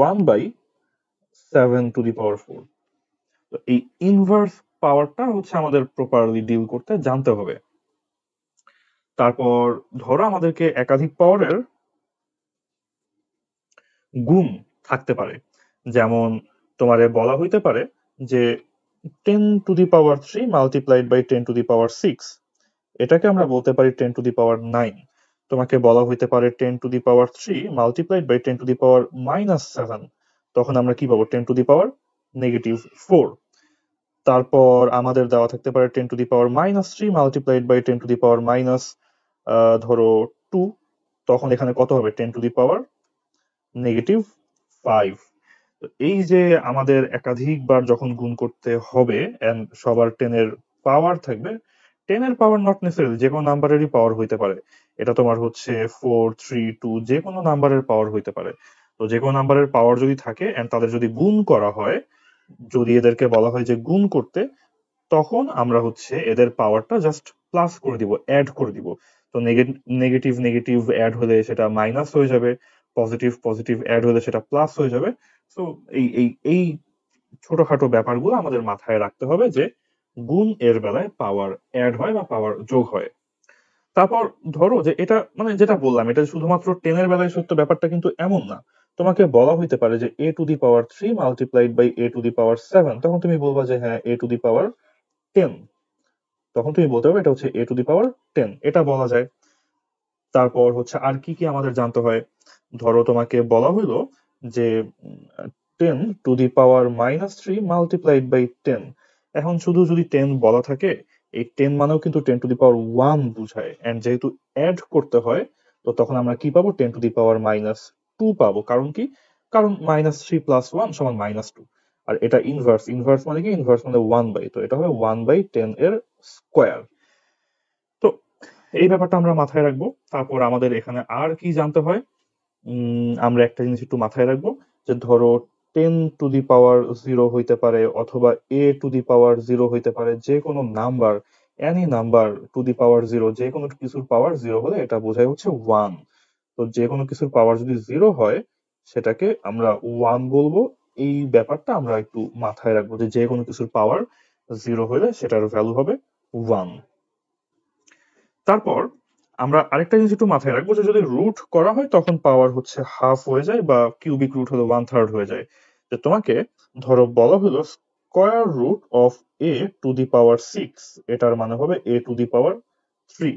1/7⁴। তো এই ইনভার্স পাওয়ারটা হচ্ছে আমাদের প্রপারলি ডিল করতে জানতে হবে। তারপর ধরো আমাদেরকে একাধিক পাওয়ারের গুণ থাকতে পারে, যেমন তোমারে বলা হইতে পারে যে 10⁻³ মাল্টিপ্লাইড বাই 10⁻6, এটাকে আমরা বলতে পারি 10⁻9। তোমাকে বলা হইতে পারে 10⁻³ মাল্টিপ্লাইড বাই 10⁻−7, তখন আমরা কি পাবো? 10⁻⁻4। তারপর আমাদের দেওয়া থাকতে পারে 10⁻³ মাল্টিপ্লাইড বাই 10⁻ধরো 2, তখন এখানে কত হবে? 10⁻⁻5। তো এই যে আমাদের একাধিকবার যখন গুণ করতে হবে এন্ড সবার 10 এর পাওয়ার থাকবে, 10 এর পাওয়ার নট নেসেসারি যে কোনো নাম্বারেরই পাওয়ার হইতে পারে। এটা তোমার হচ্ছে 4, 3, 2 যে কোনো নাম্বারের পাওয়ার হইতে পারে। তো যে কোনো নাম্বারের পাওয়ার যদি থাকে এন্ড তাদের যদি গুণ করা হয়, যদি এদেরকে বলা হয় যে গুণ করতে, তখন আমরা হচ্ছে এদের পাওয়ারটা জাস্ট প্লাস করে দিব, অ্যাড করে দিব। তো নেগেটিভ নেগেটিভ অ্যাড হলে সেটা মাইনাস হয়ে যাবে, পজিটিভ পজিটিভ অ্যাড হলে সেটা প্লাস হয়ে যাবে। তো এই ছোটখাটো ব্যাপারগুলো আমাদের মাথায় রাখতে হবে যে গুণ এর বেলায় পাওয়ার অ্যাড হয় বা পাওয়ার যোগ হয়। তারপর ধরো যে এটা মানে যেটা বললাম, এটা শুধুমাত্র 10 এর বেলায় সত্য, ব্যাপারটা কিন্তু এমন না। তোমাকে বলা হইতে পারে যে a⁻³ মাল্টিপ্লাইড বাই a⁻7, তখন তুমি বলবা যে হ্যাঁ a⁻10, তখন তুমি বলতে পারবে এটা হচ্ছে a⁻10, এটা বলা যায়। তারপর হচ্ছে আর কি কি আমাদের জানতে হয়, ধরো তোমাকে বলা হইলো যে 10⁻³ মাল্টিপ্লাইড বাই 10, এখন শুধু যদি 10 বলা থাকে, এই 10 মানেও কিন্তু 10⁻1 বুঝায়, এন্ড যেহেতু অ্যাড করতে হয়, তো তখন আমরা কি পাবো? 10⁻2 পাবো। কারণ কি? কারণ -3 + 1 = -2। আর এটা ইনভার্স, ইনভার্স মানে কি? ইনভার্স মানে 1/, তো এটা হবে 1/10 এর স্কোয়ার। তো এই ব্যাপারটা আমরা মাথায় রাখবো। তারপর আমাদের এখানে আর কি জানতে হয়, আমরা একটা জিনিস একটু মাথায় রাখবো, যে ধরো 10⁻0 হইতে পারে, অথবা a⁻0 হইতে পারে, যে কোনো number, any number to the power 0, যে কোনো কিছুর পাওয়ার 0 হলে এটা বোঝায় হচ্ছে 1। তো যে কোনো কিছুর পাওয়ার যদি 0 হয় সেটাকে আমরা 1 বলবো। এই ব্যাপারটা আমরা একটু মাথায় রাখবো, যে যে কোনো কিছুর পাওয়ার 0 হলে সেটার ভ্যালু হবে 1। তারপর আমরা আরেকটা জিনিস একটু মাথায় রাখবো, যে যদি রুট করা হয় তখন পাওয়ার হচ্ছে হাফ হয়ে যায়, বা কিউবিক রুট হলো 1/3 হয়ে যায়। যে তোমাকে ধরো বলা হলো স্কয়ার রুট অফ a⁻6, এটার মানে হবে a⁻3।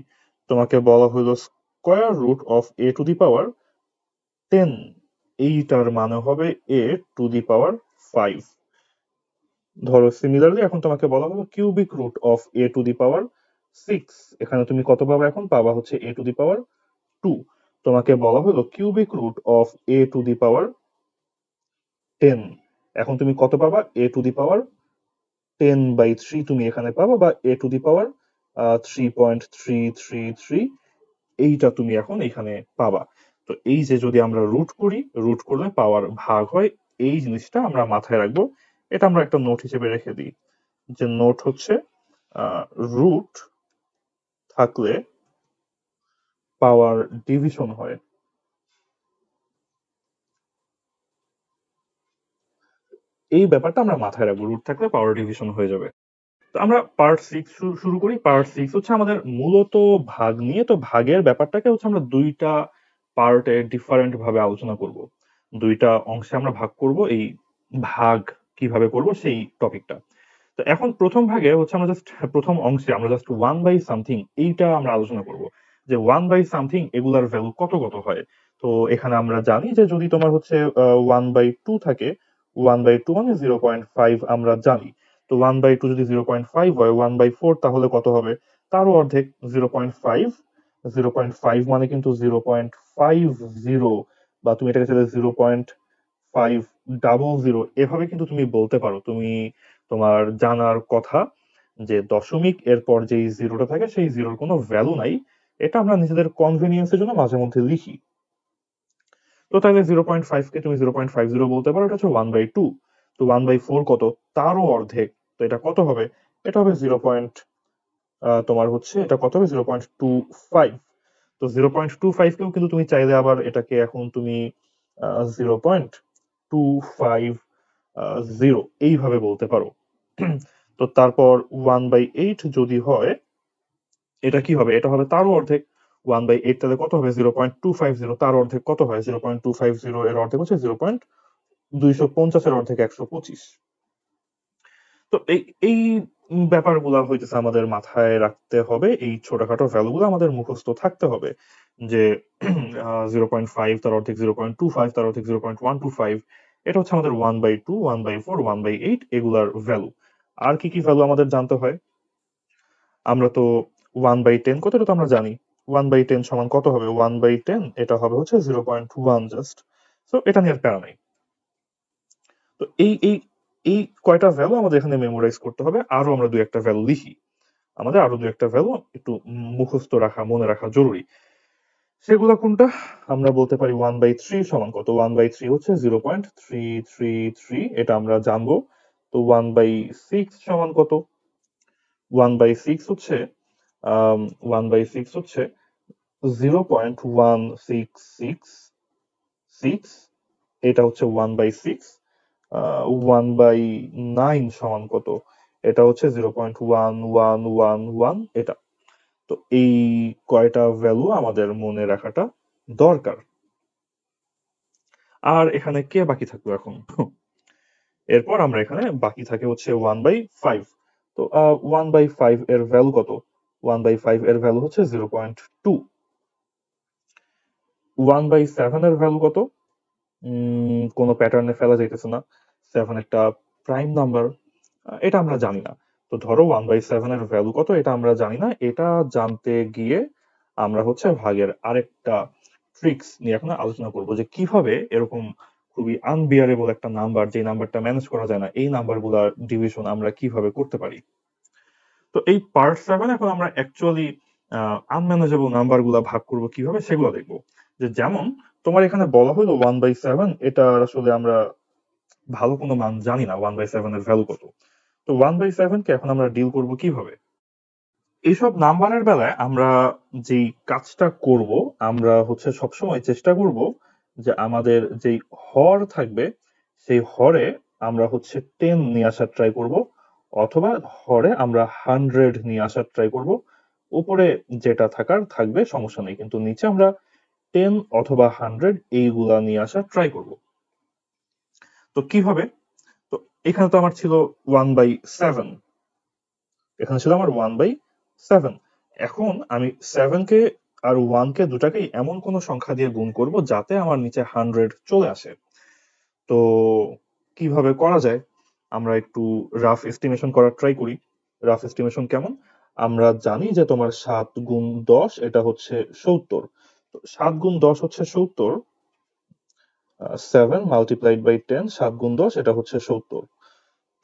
তোমাকে বলা হলো স্কয়ার রুট অফ a⁻10, এইটার মানে হবে a⁻5। ধরো সিমিলারলি এখন তোমাকে বলা হলো কিউবিক রুট অফ a⁻6, এখানে তুমি কত পাবা, এখন পাবা হচ্ছে a⁻2। তোমাকে বলা হলো কিউবিক রুট অফ a⁻10, এখন তুমি কত পাবা, a⁻10/3 তুমি এখানে পাবা, বা a⁻3.3333, এইটা তুমি এখন এখানে পাবা। তো এই যে যদি আমরা রুট করি, রুট করলে পাওয়ার ভাগ হয়, এই জিনিসটা আমরা মাথায় রাখবো। এটা আমরা একটা নোট হিসেবে রেখে দিই, যে নোট হচ্ছে রুট থাকলে পাওয়ার ডিভিশন হয়। এই ব্যাপারটা আমরা মাথায় রাখবো, রুট থাকলে পাওয়ার ডিভিশন হয়ে যাবে। তো আমরা পার্ট 6 শুরু করি। পার্ট 6 হচ্ছে আমাদের মূলত ভাগ নিয়ে। তো ভাগের ব্যাপারটাকে হচ্ছে আমরা দুইটা পার্টে ডিফারেন্ট ভাবে আলোচনা করব। দুইটা অংশে আমরা ভাগ করব, এই ভাগ কিভাবে করব সেই টপিকটা। তো এখন প্রথম ভাগে হচ্ছে আমরা জাস্ট, প্রথম অংশে আমরা জাস্ট 1/something এইটা আমরা আলোচনা করব, যে 1/something এগুলার ভ্যালু কত কত হয়। তো এখানে আমরা জানি যে যদি তোমার হচ্ছে 1/2 থাকে, 1/2 মানে 0.5 আমরা জানি। তো 1/2 যদি 0.5 হয়, 1/4 তাহলে কত হবে, তারও অর্ধেক 0.5। 0.5 মানে কিন্তু 0.50, বা তুমি এটাকে চাইলে 0.500, এভাবে কিন্তু তুমি বলতে পারো। তুমি তোমার জানার কথা যে দশমিক এরপর যেই জিরোটা থাকে সেই জিরোর কোনো ভ্যালু নাই, এটা আমরা নিজেদের কনভেনিয়েন্সের জন্য মাঝে মধ্যে লিখি। তো তাহলে 0.5 কে তুমি 0.50 বলতে পারো, এটা হচ্ছে 1/2। তো 1/4 কত, তারও অর্ধেক। তো এটা কত হবে, এটা হবে তোমার হচ্ছে এটা কত হবে, 0.25। তো 0.25 কেও কিন্তু তুমি চাইলে আবার এটাকে এখন তুমি 0.25 এইভাবে বলতে পারো। তো তারপর 1/8 যদি হয়, এটা কি হবে, এটা হবে তারও অর্ধেক। 1/8 তাহলে কত হবে, 0.250, তার অর্ধেক কত হয়, 0.250 এর অর্ধেক হচ্ছে 0.250 এর অর্ধেক 125। তো এই এই ব্যাপারগুলা হইতেছে আমাদের মাথায় রাখতে হবে, এই ছোটখাটো ভ্যালুগুলো আমাদের মুখস্থ থাকতে হবে, যে 0.5 তার অর্ধেক 0.25, তার অর্ধেক 0.125, এটা হচ্ছে আমাদের 1/2, 1/4, 1/8 এগুলার ভ্যালু। আর কি কি ভ্যালু আমাদের জানতে হয়, আমরা তো 1/10 কত, এটা তো আমরা জানি। 1/10 সমান কত হবে, 1/10 এটা হবে হচ্ছে 0.1 জাস্ট। তো এটা নিয়ে আর প্যারা নাই। তো এই এই এই কয়টা ভ্যালু আমাদের এখানে মেমোরাইজ করতে হবে। আরো আমরা দুই একটা ভ্যালু লিখি, আমাদের আরো দুই একটা ভ্যালু একটু মুখস্থ রাখা, মনে রাখা জরুরি। সেগুলো কোনটা, আমরা বলতে পারি 1/3 সমান কত, 1/3 হচ্ছে 0.333, এটা আমরা জানবো। তো 1/6 সমান কত, 1/6 হচ্ছে 1/6 হচ্ছে 0.1666, এটা হচ্ছে 1/6। 1/9 সমান কত, এটা হচ্ছে 0.1111, এটা। তো এই কয়টা ভ্যালু আমাদের মনে রাখাটা দরকার। আর এখানে কে বাকি থাকলো এখন, এরপর আমরা এখানে বাকি থাকে হচ্ছে 1/5। তো 1/5 এর ভ্যালু কত, 1/5 এর ভ্যালু হচ্ছে 0.2। 1/7 এর ভ্যালু কত, কোনো প্যাটার্নে ফেলা যাইতেছে না, 7 একটা প্রাইম নাম্বার, এটা আমরা জানি না। তো ধরো 1/7 এর ভ্যালু কত এটা আমরা জানি না, এটা জানতে গিয়ে আমরা হচ্ছে ভাগের আরেকটা ট্রিক্স নিয়ে এখন আলোচনা করব, যে কিভাবে এরকম খুবই আনবিয়ারেবল একটা নাম্বার, যে নাম্বারটা ম্যানেজ করা যায় না, এই নাম্বারগুলোর ডিভিশন আমরা কিভাবে করতে পারি। তো এই পার্ট 7 এখন আমরা অ্যাকচুয়ালি আনম্যানেজেবল নাম্বার গুলা ভাগ করবো কিভাবে সেগুলো দেখবো। যে যেমন তোমার এখানে বলা হলো 1/7, এটা আসলে আমরা ভালো কোনো মান জানি না 1/7 এর ভ্যালু কত। তো 1/7 কে এখন আমরা ডিল করব কিভাবে? এইসব নাম্বারের বেলায় আমরা যেই কাজটা করব, আমরা হচ্ছে সবসময় চেষ্টা করব যে আমাদের যেই হর থাকবে সেই হরে আমরা হচ্ছে 10 নিয়ে আসার ট্রাই করব, অথবা হরে আমরা 100 নিয়ে আসার ট্রাই করব। উপরে যেটা থাকার থাকবে সমস্যা নেই, কিন্তু নিচে আমরা 10 অথবা 100 এইগুলা নিয়ে আসার ট্রাই করব। তো কিভাবে? তো এখানে তো আমার ছিল 1/7, এখানে ছিল আমার 1/7। এখন আমি 7 কে আর 1 কে দুটাকেই এমন কোন সংখ্যা দিয়ে গুণ করব যাতে আমার নিচে 100 চলে আসে। তো কিভাবে করা যায়? আমরা একটু রাফ এস্টিমেশন করার ট্রাই করি। রাফ এস্টিমেশন কেমন? আমরা জানি যে তোমার 7 গুণ 10 এটা হচ্ছে 70। তো 7 গুণ 10 হচ্ছে 70। 7 মাল্টিপ্লাইড বাই 10, 7 গুণ 10 এটা হচ্ছে 70।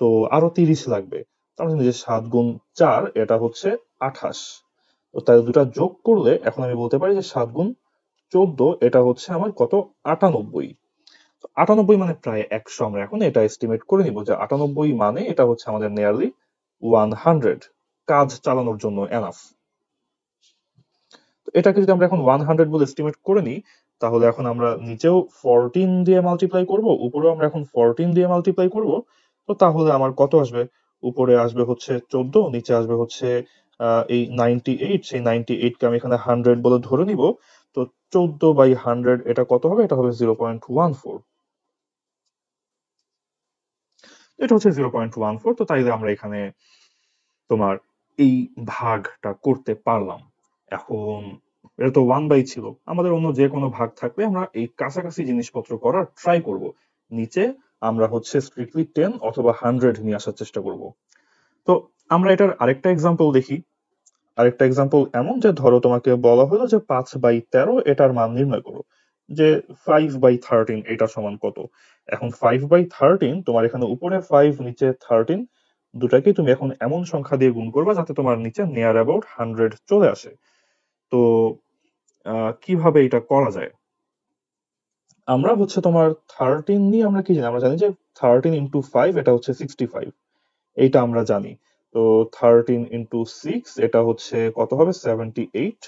তো আরো 30 লাগবে। তার মানে যে 7 গুণ 4 এটা হচ্ছে 28। তো তাই দুটা যোগ করলে এখন আমি বলতে পারি যে 7 গুণ 14 এটা হচ্ছে আমার কত? 98। তো 98 মানে প্রায় 100। আমরা এখন এটা এস্টিমেট করে নিব যে 98 মানে এটা হচ্ছে আমাদের নিয়ারলি 100 কাজ চালানোর জন্য এনাফ। তো এটাকে যদি আমরা এখন 100 বলে এস্টিমেট করে নিই, তাহলে এখন আমরা নিচেও 14 দিয়ে মাল্টিপ্লাই করব, উপরেও আমরা এখন 14 দিয়ে মাল্টিপ্লাই করব। তো তাহলে আমার কত আসবে? উপরে আসবে হচ্ছে 14, নিচে আসবে হচ্ছে এই 98। সেই 98 কে আমি এখানে 100 বলে ধরে নিব। তো 14/100 এটা কত হবে? এটা হবে 0.14। এটা হচ্ছে 0.14। তো তাইলে আমরা এখানে তোমার এই ভাগটা করতে পারলাম। এখন এটা তো 1/, ছিল আমাদের অন্য যে কোনো ভাগ থাকলে আমরা এই কাছাকাছি জিনিসপত্র করার ট্রাই করব। নিচে আমরা হচ্ছে স্ট্রিক্টলি 10 অথবা 100 নিয়ে আসার চেষ্টা করব। তো আমরা এটার আরেকটা এক্সাম্পল দেখি। আরেকটা এক্সাম্পল এমন যে ধরো তোমাকে বলা হলো যে 5/13 এটার মান নির্ণয় করো, যে 5/13 এটা সমান কত। এখন 5/13 তোমার এখানে উপরে 5 নিচে 13 দুটাকে তুমি এখন এমন সংখ্যা দিয়ে গুণ করবা যাতে তোমার নিচে নিয়ার অ্যাবাউট 100 চলে আসে। তো কিভাবে এটা করা যায়? আমরা হচ্ছে তোমার 13 নিয়ে আমরা কি জানি? আমরা জানি যে 13 ইন্টু 5 এটা হচ্ছে 65, এইটা আমরা জানি। তো 13 ইন্টু 6 এটা হচ্ছে কত হবে? 78।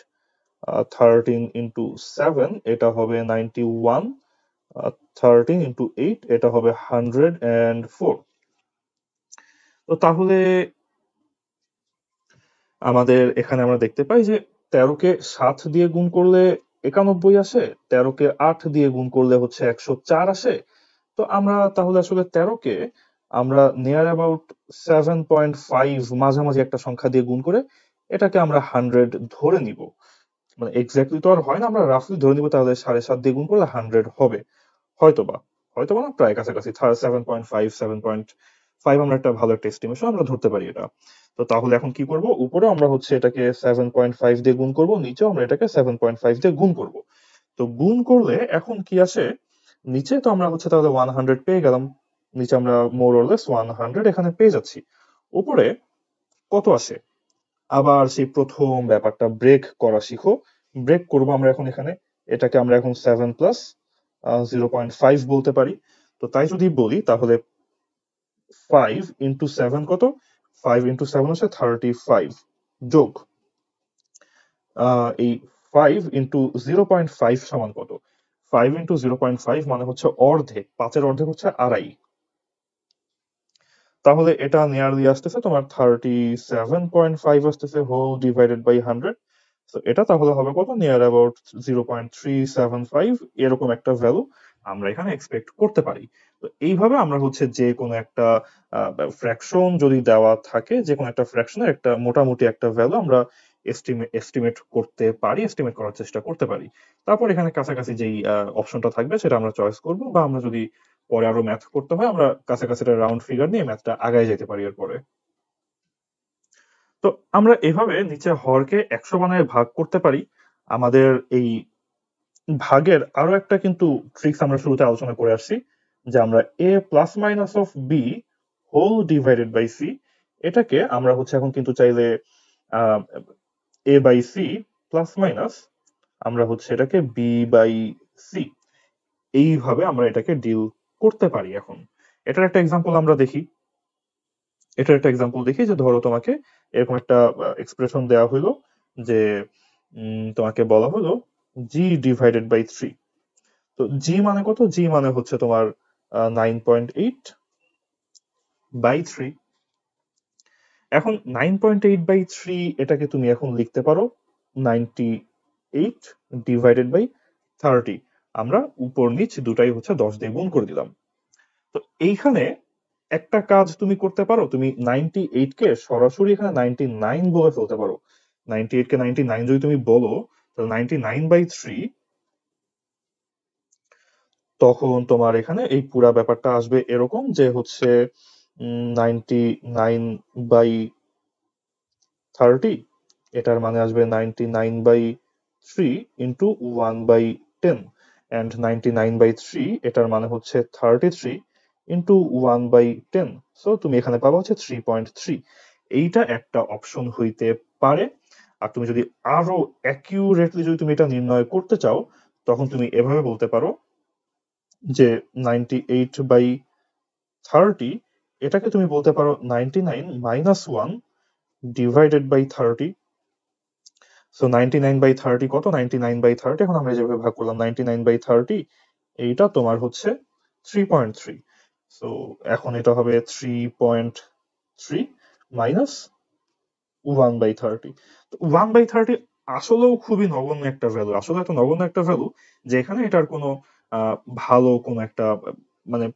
13 ইন্টু 7 এটা হবে 91। 13 ইন্টু 8 এটা হবে 104। তো তাহলে আমাদের এখানে আমরা দেখতে পাই যে 13 কে 7 দিয়ে গুণ করলে 91 আসে, 13 কে 8 দিয়ে গুণ করলে হচ্ছে 104 আসে। তো আমরা তাহলে আসলে 13 কে আমরা নিয়ার অ্যাবাউট 7.5 মাঝামাঝি একটা সংখ্যা দিয়ে গুণ করে এটাকে আমরা 100 ধরে নিব। মানে এক্স্যাক্টলি তো আর হয় না, আমরা রাফলি ধরে নিব তাহলে 7.5 দিয়ে গুণ করলে 100 হবে। হয়তোবা, হয়তোবা না, প্রায় কাছাকাছি 7.5, 7.5 আমরা একটা ভালো একটা এস্টিমেশন আমরা ধরতে পারি এটা। তো তাহলে এখন কি করব? উপরে আমরা হচ্ছে এটাকে 7.5 দিয়ে গুণ করব, নিচেও আমরা এটাকে 7.5 দিয়ে গুণ করব। তো গুণ করলে এখন কি আসে? নিচে তো আমরা হচ্ছে তাহলে 100 পেয়ে গেলাম, নিচে আমরা মোর অর লেস 100 এখানে পেয়ে যাচ্ছি। উপরে কত আসে? আবার সেই প্রথম ব্যাপারটা ব্রেক করা শিখো। ব্রেক করব আমরা এখন এখানে, এটাকে আমরা এখন 7 প্লাস 0.5 বলতে পারি। তো তাই যদি বলি তাহলে 5 ইন্টু 7 কত? 5 ইন্টু 7 হচ্ছে 35 যোগ এই 5 ইন্টু 0.5 সমান কত? 5 ইন্টু 0.5 মানে হচ্ছে অর্ধেক, 5-এর অর্ধেক হচ্ছে আড়াই। তাহলে এটা নিয়ারলি আসতেছে তোমার 37.5 আসতেছে হোল ডিভাইডেড বাই 100। তো এটা তাহলে হবে কত? নিয়ার অ্যাবাউট 0.375 এরকম একটা ভ্যালু আমরা এখানে এক্সপেক্ট করতে পারি। তো এইভাবে আমরা হচ্ছে যে কোনো একটা ফ্র্যাকশন যদি দেওয়া থাকে, যে কোনো একটা ফ্র্যাকশনের একটা মোটামুটি একটা ভ্যালু আমরা এস্টিমেট করতে পারি, এস্টিমেট করার চেষ্টা করতে পারি। তারপর এখানে কাছাকাছি যেই অপশনটা থাকবে সেটা আমরা চয়েস করব, বা আমরা যদি পরে আরো ম্যাথ করতে হয় আমরা কাছাকাছি রাউন্ড ফিগার নিয়ে ম্যাথটা আগায় যেতে পারি এরপরে। তো আমরা এভাবে নিচে হরকে 100 বানায় ভাগ করতে পারি। আমাদের এই ভাগের আরো একটা কিন্তু ট্রিক্স আমরা শুরুতে আলোচনা করে আসছি, যে আমরা a plus minus of b whole divided by c, এটাকে আমরা হচ্ছে এখন কিন্তু চাইলে a by C plus minus আমরা হচ্ছে এটাকে বি বাই সি, এইভাবে আমরা এটাকে ডিল করতে পারি। এখন এটার একটা এক্সাম্পল আমরা দেখি। যে ধরো তোমাকে এরকম একটা এক্সপ্রেশন দেওয়া হলো যে তোমাকে বলা হলো জি ডিভাইডেড বাই 3। তো জি মানে কত? জি মানে হচ্ছে তোমার 9.8 বাই 3। এখন 9.8 বাই 3 এটাকে তুমি এখন লিখতে পারো 98 ডিভাইডেড বাই 30। আমরা উপর নিচ দুটাই হচ্ছে 10 দিয়ে গুণ করে দিলাম। তো এইখানে একটা কাজ তুমি করতে পারো, তুমি 98 কে সরাসরি এখানে 99 বলে ফেলতে পারো। 98 কে 99 যদি তুমি বলো তাহলে 99 বাই 3, তখন তোমার এখানে এই পুরা ব্যাপারটা আসবে এরকম যে হচ্ছে 99 বাই 30, এটার মানে আসবে 99 by 3 into 1 by 10, and 99 by 3 এটার মানে হচ্ছে 33 ইন্টু 1 বাই 10। সো তুমি এখানে পাবা হচ্ছে 3.3। এইটা একটা অপশন হইতে পারে। আর তুমি যদি আরো অ্যাকিউরেটলি যদি তুমি এটা নির্ণয় করতে চাও, তখন তুমি এভাবে বলতে পারো যে 98 বাই 30 এটাকে তুমি বলতে পারো 99 minus 1 divided by 30। So 99 by 30 কত? 99 বাই 30 এখন আমরা যেভাবে ভাগ করলাম 99 বাই 30, এইটা তোমার হচ্ছে 3.3। সো এখন এটা হবে 3.3 মাইনাস 1 বাই 30। তো 1 বাই 30 আসলেও খুবই নগণ্য একটা ভ্যালু, আসলে এত নগণ্য একটা ভ্যালু যে এখানে এটার কোনো ভালো কোনো একটা মানে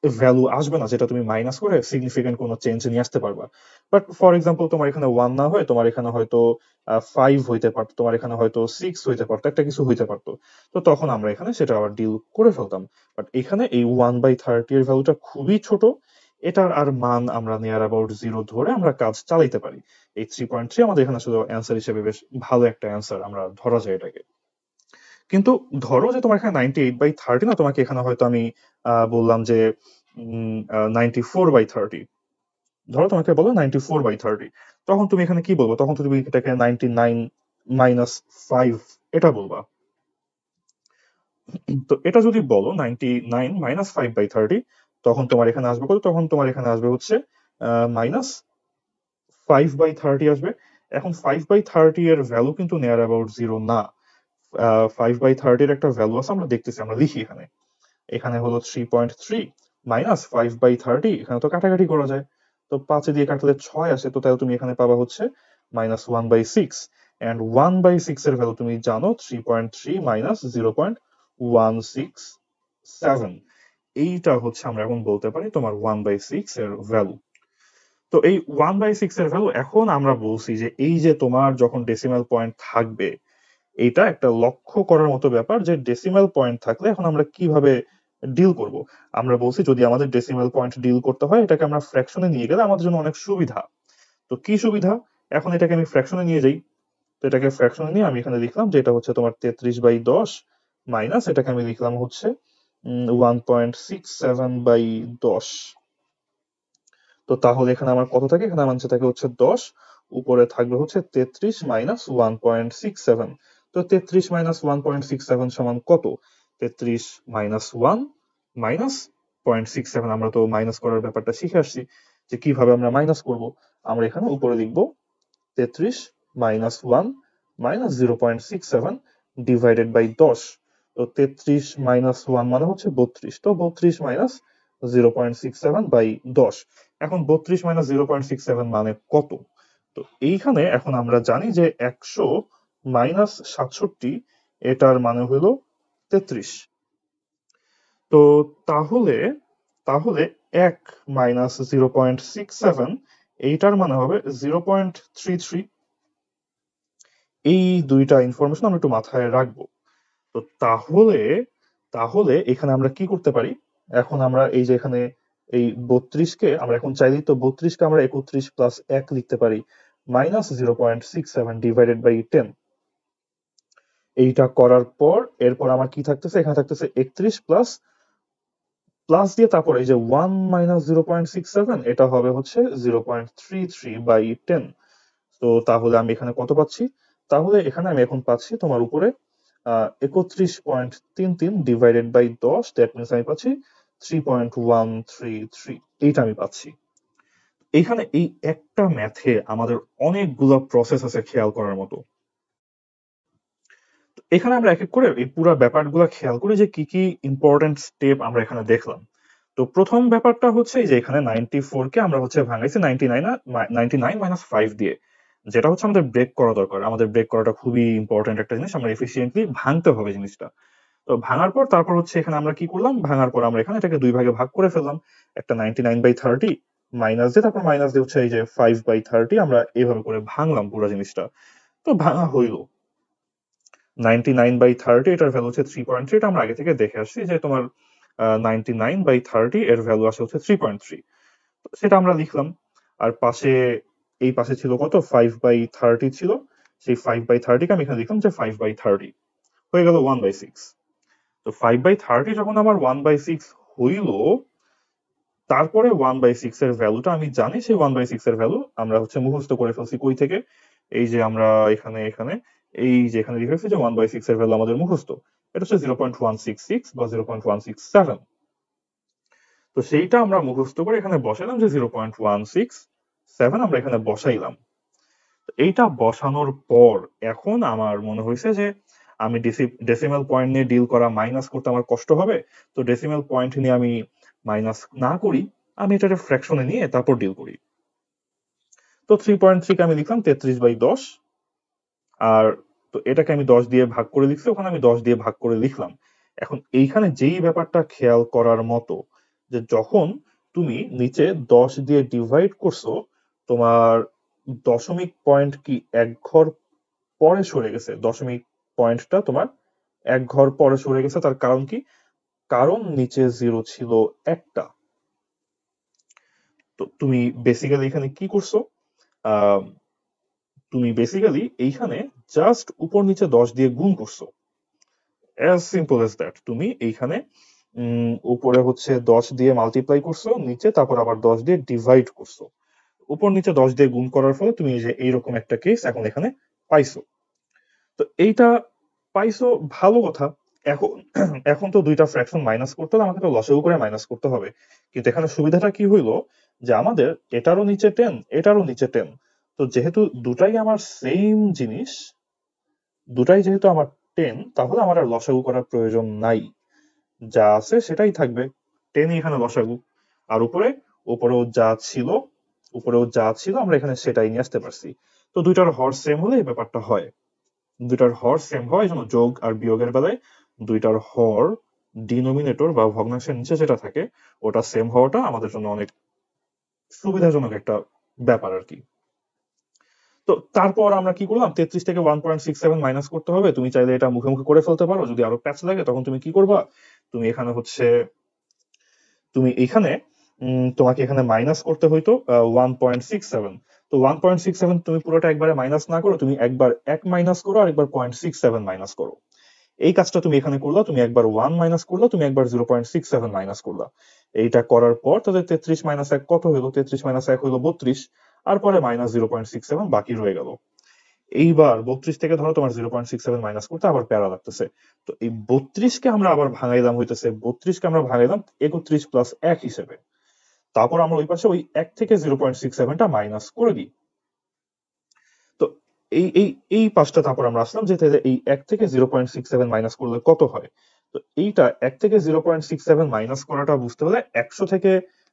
ভ্যালু আসবে না যেটা তুমি মাইনাস করে সিগনিফিকেন্ট কোনো চেঞ্জ নিয়ে আসতে পারবা। বাট ফর এক্সাম্পল তোমার এখানে 1 না হয়ে তোমার এখানে হয়তো 5 হইতে পারতো, তোমার এখানে হয়তো 6 হইতে পারতো, একটা কিছু হইতে পারতো। তো তখন আমরা এখানে সেটা আবার ডিল করে ফেলতাম। বাট এখানে এই 1 বাই 30 এর ভ্যালুটা খুবই ছোট, এটার আর মান আমরা নিয়ার অ্যাবাউট 0 ধরে আমরা কাজ চালাইতে পারি। এই 3.3 আমাদের এখানে শুধু অ্যান্সার হিসেবে বেশ ভালো একটা অ্যান্সার আমরা ধরা যায় এটাকে। কিন্তু ধরো যে তোমার এখানে 98 বাই 30 না, তোমাকে এখানে হয়তো আমি বললাম যে 94 বাই 30। ধরো তোমাকে বলো 94 বাই 30, তখন তুমি এখানে কি বলবো? তখন তো তুমি এটাকে 99 মাইনাস 5 এটা বলবা। তো এটা যদি বলো 99 মাইনাস 5 বাই 30, তখন তোমার এখানে আসবে কত? তখন তোমার এখানে আসবে হচ্ছে মাইনাস 5 বাই 30 আসবে। এখন 5 বাই 30 এর ভ্যালু কিন্তু নিয়ার অ্যাবাউট 0 না। 5 বাই 30 এর একটা ভ্যালু আছে, আমরা দেখতেছি, আমরা লিখি এখানে। এখানে হলো 3.3 মাইনাস 5 বাই 30, এখানে তো কাটাকাটি করা যায়। তো 5 দিয়ে কাটলে 6 আসে, তো তাহলে তুমি এখানে পাবা হচ্ছে মাইনাস 1 বাই 6, এন্ড 1 বাই 6 এর ভ্যালু তুমি জানো 3.3 মাইনাস 0.167। এইটা হচ্ছে আমরা এখন বলতে পারি তোমার 1 বাই 6 এর ভ্যালু। তো এই 1 বাই 6 এর ভ্যালু এখন আমরা বলছি যে এই যে তোমার যখন ডেসিমাল পয়েন্ট থাকবে, এটা একটা লক্ষ্য করার মতো ব্যাপার যে ডেসিমাল পয়েন্ট থাকলে এখন আমরা কিভাবে ডিল করব। আমরা বলছি যদি আমাদের ডেসিমাল পয়েন্ট ডিল করতে হয়, এটাকে আমরা ফ্র্যাকশনে নিয়ে গেলে আমাদের জন্য অনেক সুবিধা। তো কি সুবিধা? এখন এটাকে আমি ফ্র্যাকশনে নিয়ে যাই। তো এটাকে ফ্র্যাকশনে নিয়ে আমি এখানে লিখলাম যে এটা হচ্ছে তোমার 33 বাই 10 মাইনাস এটাকে আমি লিখলাম হচ্ছে 1.67 বাই 10। তো তাহলে এখানে আমার কত থাকে? এখানে আমার থাকে হচ্ছে 10, উপরে থাকবে হচ্ছে 33 মাইনাস 1.67। তো 33 মাইনাস 1.67 সমান কত? 33 মাইনাস 1 মাইনাস 0.67, আমরা তো মাইনাস করার ব্যাপারটা শিখে আসছি যে কিভাবে আমরা মাইনাস করব। আমরা এখানে উপরে লিখবো 33 মাইনাস 1 মাইনাস 0.67 ডিভাইডেড বাই 10। তো 33 মাইনাস 1 মানে হচ্ছে 32, তো 32 মাইনাস 0.67 বাই 10। এখন 32 মাইনাস 0.67 মানে কত? তো এইখানে এখন আমরা জানি যে 100 মাইনাস 67, এটার মানে হলো 33। তো তাহলে তাহলে 1 মাইনাস 0.67 এইটার মানে হবে 0.33। এই দুইটা ইনফরমেশন আমরা একটু মাথায় রাখবো। তো তাহলে তাহলে এখানে আমরা কি করতে পারি? এখন আমরা এই যে এখানে এই 32 কে আমরা এখন চাইলেই তো 32 কে আমরা 31 প্লাস 1 লিখতে পারি মাইনাস 0.67 ডিভাইডেড বাই 10। এইটা করার পর এরপর আমার কি থাকতেছে? এখানে থাকতেছে 31 প্লাস প্লাস দিয়ে তারপর এই যে 1 মাইনাস 0.67, এটা হবে হচ্ছে 0.33 বাই 10। তো তাহলে আমি এখানে কত পাচ্ছি? তাহলে এখানে আমি এখন পাচ্ছি তোমার উপরে 31.33 ডিভাইডেড বাই 10, দ্যাট মিনস আমি পাচ্ছি 3.133, এইটা আমি পাচ্ছি। এখানে এই একটা ম্যাথে আমাদের অনেকগুলো প্রসেস আছে খেয়াল করার মতো। এখানে আমরা এক এক করে এই পুরো ব্যাপারগুলো খেয়াল করি যে কি কি ইম্পর্টেন্ট স্টেপ আমরা এখানে দেখলাম। তো প্রথম ব্যাপারটা হচ্ছে যে এখানে 94 কে আমরা হচ্ছে ভাঙাইছি 99 মাইনাস 5 দিয়ে, যেটা হচ্ছে আমাদের ব্রেক করা দরকার। আমাদের ব্রেক করাটা খুবই ইম্পর্টেন্ট একটা জিনিস, আমরা এফিসিয়েন্টলি ভাঙতে হবে জিনিসটা। তো ভাঙার পর তারপর হচ্ছে এখানে আমরা কি করলাম, ভাঙার পর আমরা এখানে এটাকে দুই ভাগে ভাগ করে ফেললাম। একটা 99/30 মাইনাস দিয়ে, তারপর মাইনাস দিয়ে হচ্ছে এই যে 5/30, আমরা এইভাবে করে ভাঙলাম পুরো জিনিসটা। তো ভাঙা হইলো 99/30, এটার ভ্যালু হচ্ছে 3.3। এটা আমরা আগে থেকে দেখে আসছি যে তোমার 99/30 এর ভ্যালু আসে হচ্ছে 3.3। সেটা আমরা লিখলাম। আর পাশে এই পাশে ছিল কত, 5/30 ছিল। সেই 5/30 কে আমি এখানে লিখলাম যে 5/30 হয়ে গেল 1/6। তো 5/30 যখন আমার 1/6 হইল, তারপরে 1/6 এর ভ্যালুটা আমি জানি, সেই 1/6 এর ভ্যালু আমরা হচ্ছে মুখস্থ করে ফেলছি কই থেকে, এই যে আমরা এখানে এখানে এই যে এখানে লিখে ফেলছি যে 1/6 এর ভ্যালু আমাদের মুখস্থ। এটা হচ্ছে 0.166 বা 0.167। তো সেইটা আমরা মুখস্থ করে এখানে বসালাম যে 0.167 আমরা এখানে বসাইলাম। এইটা বসানোর পর এখন আমার মনে হয়েছে যে আমি ডেসিমাল পয়েন্ট নিয়ে ডিল করা, মাইনাস করতে আমার কষ্ট হবে। তো ডেসিমাল পয়েন্ট নিয়ে আমি মাইনাস না করি, আমি এটাকে ফ্র্যাকশনে নিয়ে তারপর ডিল করি। তো 3.3 কে আমি লিখলাম 33/10। আর তো এটাকে আমি 10 দিয়ে ভাগ করে লিখছি, ওখানে আমি 10 দিয়ে ভাগ করে লিখলাম। এখন এইখানে যেই ব্যাপারটা খেয়াল করার মতো, যে যখন তুমি নিচে 10 দিয়ে ডিভাইড করছো, তোমার দশমিক পয়েন্ট কি এক ঘর পরে সরে গেছে। দশমিক পয়েন্টটা তোমার এক ঘর পরে সরে গেছে। তার কারণ কি? কারণ নিচে জিরো ছিল একটা। তো তুমি বেসিক্যালি এখানে কি করছো, আহ, তুমি বেসিক্যালি এইখানে জাস্ট উপর নিচে 10 দিয়ে গুণ করছো। As simple as that. তুমি এইখানে উপরে হচ্ছে 10 দিয়ে মাল্টিপ্লাই করছো, নিচে তারপর আবার 10 দিয়ে ডিভাইড করছো। উপর নিচে 10 দিয়ে গুণ করার ফলে তুমি এই যে এইরকম একটা কেস এখন এখানে পাইছো। তো এইটা পাইছো, ভালো কথা। এখন এখন তো দুইটা ফ্র্যাকশন মাইনাস করতে হলে আমাকে তো লসাগু করে মাইনাস করতে হবে। কিন্তু এখানে সুবিধাটা কি হইলো, যে আমাদের এটারও নিচে 10, এটারও নিচে 10। তো যেহেতু দুটাই আমার সেম জিনিস, দুটাই যেহেতু আমার 10, তাহলে আমার আর লসাগু করার প্রয়োজন নাই। যা আছে সেটাই থাকবে, 10 এখানে লসাগু। আর উপরেও যা ছিল, আমরা এখানে সেটাই নিয়ে আসতে পারছি। তো দুইটার হর সেম হলে এই ব্যাপারটা হয়। দুইটার হর সেম হয়, যেন যোগ আর বিয়োগের বেলায় দুইটার হর ডিনোমিনেটর বা ভগ্নাংশের নিচে যেটা থাকে ওটা সেম হওয়াটা আমাদের জন্য অনেক সুবিধাজনক একটা ব্যাপার আর কি। তো তারপর আমরা কি করলাম, 33 থেকে 1.67 মাইনাস করতে হবে। তুমি চাইলে এটা মুখে মুখে করে ফেলতে পারো, যদি আরো প্যাচ লাগে তখন তুমি কি করবা, তুমি এখানে হচ্ছে তুমি এখানে তোমাকে এখানে মাইনাস করতে হইতো 1.67। তো 1.67 তুমি পুরোটা একবারে মাইনাস না করো, তুমি একবার 1 মাইনাস করো আর একবার 0.67 মাইনাস করো। এই কাজটা তুমি এখানে করলা, তুমি একবার 1 মাইনাস করলা, তুমি একবার 0.67 মাইনাস করলা। এইটা করার পর তাদের 33 মাইনাস 1 কত হলো, 33 মাইনাস 1 হলো 32। আর পরে মাইনাস 0.67 বাকি রয়ে গেল। এইবার 32 থেকে ধরো তোমার 0.67 মাইনাস করতে আবার প্যারা লাগতেছে। তো এই 32 কে আমরা আবার ভাঙাইলাম, হইতেছে 32 কে আমরা ভাঙাইলাম 31 প্লাস 1 হিসেবে। তারপর আমরা ওই পাশে ওই 1 থেকে 0.67টা মাইনাস করে দিই। তো এই এই এই পাঁচটা তারপর আমরা আসলাম যে তাহলে এই 1 থেকে 0.67 মাইনাস করলে কত হয়। তো এইটা 1 থেকে 0.67 মাইনাস করাটা বুঝতে হলে 100 থেকে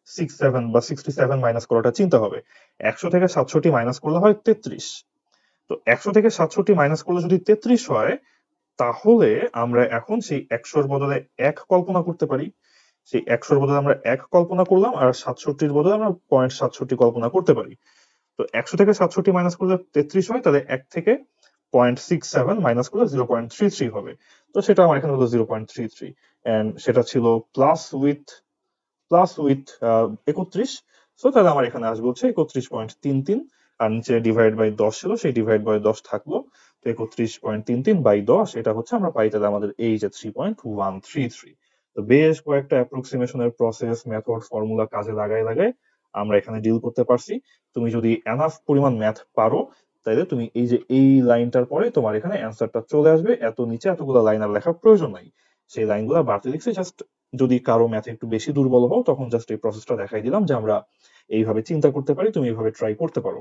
67 বা 67 মাইনাস করাটা চিন্তা হবে। 100 থেকে 67 মাইনাস করলে হয় 33। তো 100 থেকে 67 মাইনাস করলে যদি 33 হয়, তাহলে আমরা এখন সেই 100-র বদলে 1 কল্পনা করতে পারি। সেই 100-র বদলে আমরা 1 কল্পনা করলাম, আর 67-র বদলে আমরা 0.67 কল্পনা করতে পারি। তো 100 থেকে 67 মাইনাস করলে 33 হয়, তাহলে 1 থেকে 0.67 মাইনাস করলে 0.33 হবে। তো সেটা আমার এখানে হলো 0.33, এন্ড সেটা ছিল প্লাস উইথ 31। সো তাহলে আমার এখানে আসবে হচ্ছে 31.33। আর নিচে ডিভাইড বাই 10 ছিল, সেই ডিভাইড বাই 10 থাকলো। তো 31.33/10, এটা হচ্ছে আমরা পাই তাহলে আমাদের এই যে 3.133। তো বেশ কয়েকটা অ্যাপ্রক্সিমেশনের প্রসেস, মেথড, ফর্মুলা কাজে লাগাই আমরা এখানে ডিল করতে পারছি। তুমি যদি এনাফ পরিমাণ ম্যাথ পারো, তাইলে তুমি এই যে এই লাইনটার পরে তোমার এখানে অ্যান্সারটা চলে আসবে, এত নিচে এতগুলো লাইন আর লেখার প্রয়োজন নাই। সেই লাইনগুলো বাড়তে লিখছি, জাস্ট যদি কারো ম্যাথে একটু বেশি দুর্বল হও তখন জাস্ট এই প্রসেসটা দেখাই দিলাম যে আমরা এইভাবে চিন্তা করতে পারি, তুমি এইভাবে ট্রাই করতে পারো।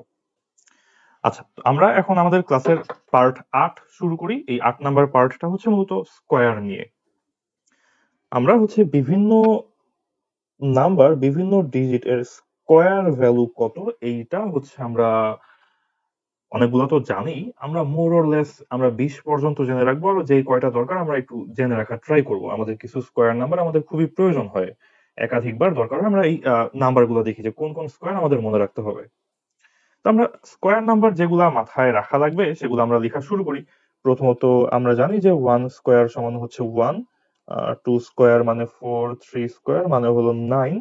আচ্ছা, আমরা এখন আমাদের ক্লাসের পার্ট 8 শুরু করি। এই 8 নাম্বার পার্টটা হচ্ছে মূলত স্কয়ার নিয়ে। আমরা হচ্ছে বিভিন্ন নাম্বার, বিভিন্ন ডিজিট এর স্কয়ার ভ্যালু কত, এইটা হচ্ছে আমরা অনেকগুলো তো জানি, আমরা মোর অর লেস আমরা 20 পর্যন্ত জেনে রাখবো, আর যে কয়টা দরকার আমরা একটু জেনে রাখার ট্রাই করব। আমাদের কিছু স্কয়ার নাম্বার আমাদের খুবই প্রয়োজন হয়, একাধিকবার দরকার হয়, আমরা এই নাম্বারগুলো দেখি যে কোন কোন স্কয়ার আমাদের মনে রাখতে হবে। তো আমরা স্কয়ার নাম্বার যেগুলা মাথায় রাখা লাগবে সেগুলো আমরা লেখা শুরু করি। প্রথমত আমরা জানি যে 1 স্কয়ার সমান হচ্ছে 1, 2 স্কয়ার মানে 4, 3 স্কয়ার মানে হলো 9,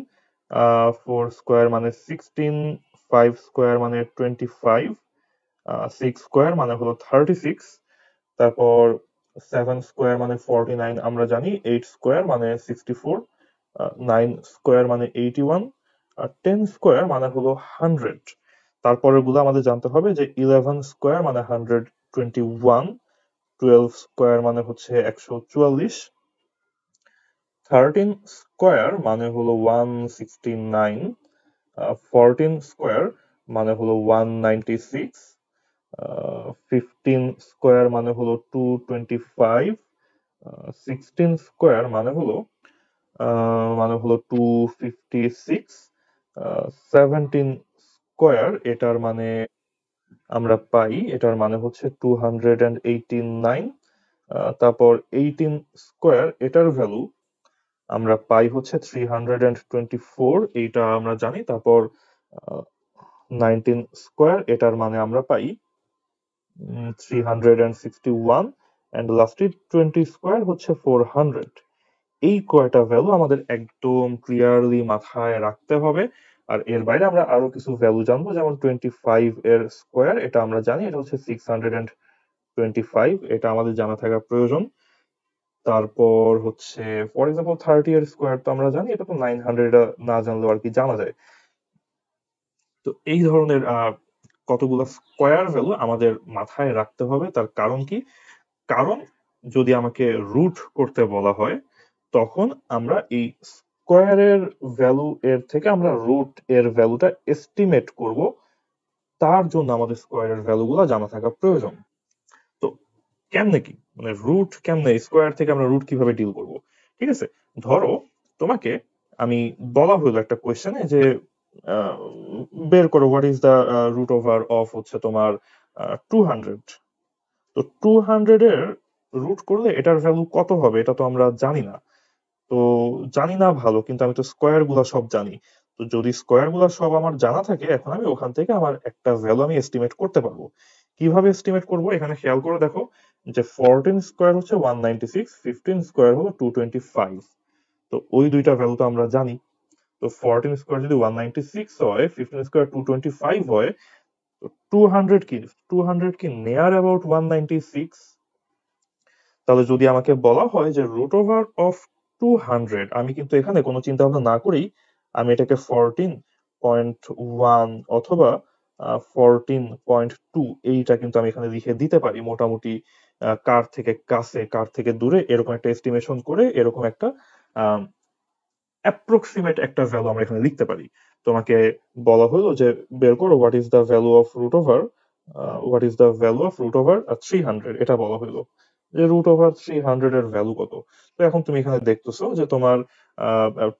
4 স্কয়ার মানে 16, 5 স্কয়ার মানে 25, 6 স্কয়ার মানে হলো 36, তারপর 7 স্কয়ার মানে 49 আমরা জানি, 8 স্কয়ার মানে 64, 9 স্কয়ার মানে 81, আর 10 স্কয়ার মানে হলো 100। তারপরের গুলো আমাদের জানতে হবে যে 11 স্কয়ার মানে 121, 12 স্কয়ার মানে হচ্ছে 144, 13 স্কয়ার মানে হলো 169, 14 স্কয়ার মানে হলো 196, 15 স্কয়ার মানে হলো 225, 16 স্কয়ার মানে হলো 256, 17 স্কয়ার এটার মানে আমরা পাই, এটার মানে হচ্ছে 289, তারপর 18 স্কয়ার এটার ভ্যালু আমরা পাই হচ্ছে 324, এইটা আমরা জানি। তারপর 19 স্কয়ার এটার মানে আমরা পাই 361, এন্ড লাস্টে 20 স্কয়ার হচ্ছে 400। এই কয়টা ভ্যালু আমাদের একদম ক্লিয়ারলি মাথায় রাখতে হবে। আর এর বাইরে আমরা আরো কিছু ভ্যালু জানবো, যেমন 25 এর স্কয়ার এটা আমরা জানি, এটা হচ্ছে 625, এটা আমাদের জানা থাকা প্রয়োজন। তারপর হচ্ছে ফর এক্সাম্পল 30 এর স্কয়ার তো আমরা জানি, এটা তো 900, না জানলেও আর কি জানা যায়। তো এই ধরনের কতগুলো স্কয়ার ভ্যালু আমাদের মাথায় রাখতে হবে। তার কারণ কি? কারণ যদি আমাকে রুট করতে বলা হয় তখন আমরা এই স্কয়ারের ভ্যালু এর থেকে আমরা রুট এর ভ্যালুটা এস্টিমেট করব, তার জন্য আমাদের স্কয়ারের ভ্যালুগুলো জানা থাকা প্রয়োজন। তো কেমনে কি, মানে রুট কেমনে, স্কয়ার থেকে আমরা রুট কিভাবে ডিল করব? ঠিক আছে, ধরো তোমাকে আমি বলা হলো একটা কোয়েশ্চেনে যে আহ, বের করো what is the root over of হচ্ছে তোমার 200। তো 200 এর রুট করলে এটার ভ্যালু কত হবে এটা তো আমরা জানি না। তো জানি না ভালো, কিন্তু আমি তো স্কয়ার গুলা সব জানি। তো যদি স্কয়ার গুলা সব আমার জানা থাকে, এখন আমি ওখান থেকে আমার একটা ভ্যালু আমি এস্টিমেট করতে পারবো। কিভাবে এস্টিমেট করব, এখানে খেয়াল করে দেখো যে 14 স্কয়ার হচ্ছে 196, 15 স্কয়ার হলো 225। তো ওই দুইটা ভ্যালু তো আমরা জানি। তো 14 স্কয়ার যদি 196 হয়, 15 স্কয়ার 225 হয়, তো 200 কি নিয়ার অ্যাবাউট 196। তাহলে যদি আমাকে বলা হয় যে রুট ওভার অফ 200, আমি কিন্তু এখানে কোনো চিন্তা ভাবনা না করেই আমি এটাকে 14.1 অথবা 14.2 এইটা কিন্তু আমি এখানে লিখে দিতে পারি, মোটামুটি কার থেকে কাছে কার থেকে দূরে এরকম একটা এস্টিমেশন করে এরকম একটা অ্যাপ্রক্সিমেট একটা ভ্যালু আমরা এখানে লিখতে পারি। তোমাকে বলা হলো যে বের করো what is the value of root over, 300, এটা বলা হলো যে রুট ওভার 300 এর ভ্যালু কত। তো এখন তুমি এখানে দেখতেছো যে তোমার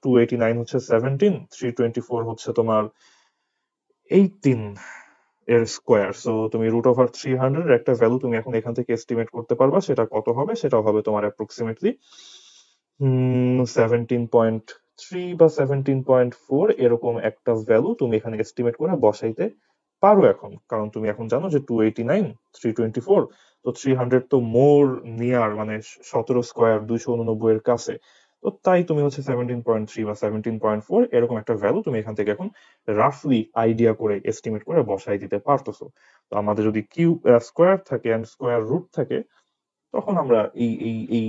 289 হচ্ছে 17, 324 হচ্ছে তোমার 18 এর স্কোয়ার। সো তুমি রুট ওভার 300 এর একটা ভ্যালু তুমি এখন এখান থেকে এস্টিমেট করতে পারবা, সেটা কত হবে, সেটা হবে তোমার অ্যাপ্রক্সিমেটলি 17.3 বা 17.4 এরকম একটা ভ্যালু তুমি এখানে এস্টিমেট করে বসাইতে পারো এখন, কারণ তুমি এখন জানো যে 289, 324, তো 300 তো মোর নিয়ার, মানে 17 স্কোয়ার 289 এর কাছে। তো তাই তুমি হচ্ছে 17.3 বা 17.4 এরকম একটা ভ্যালু তুমি এখান থেকে এখন রাফলি আইডিয়া করে এস্টিমেট করে বসাই দিতে পারতেছো। তো আমাদের যদি কিউব স্কোয়ার থাকে এন্ড স্কোয়ার রুট থাকে, তখন আমরা এই এই এই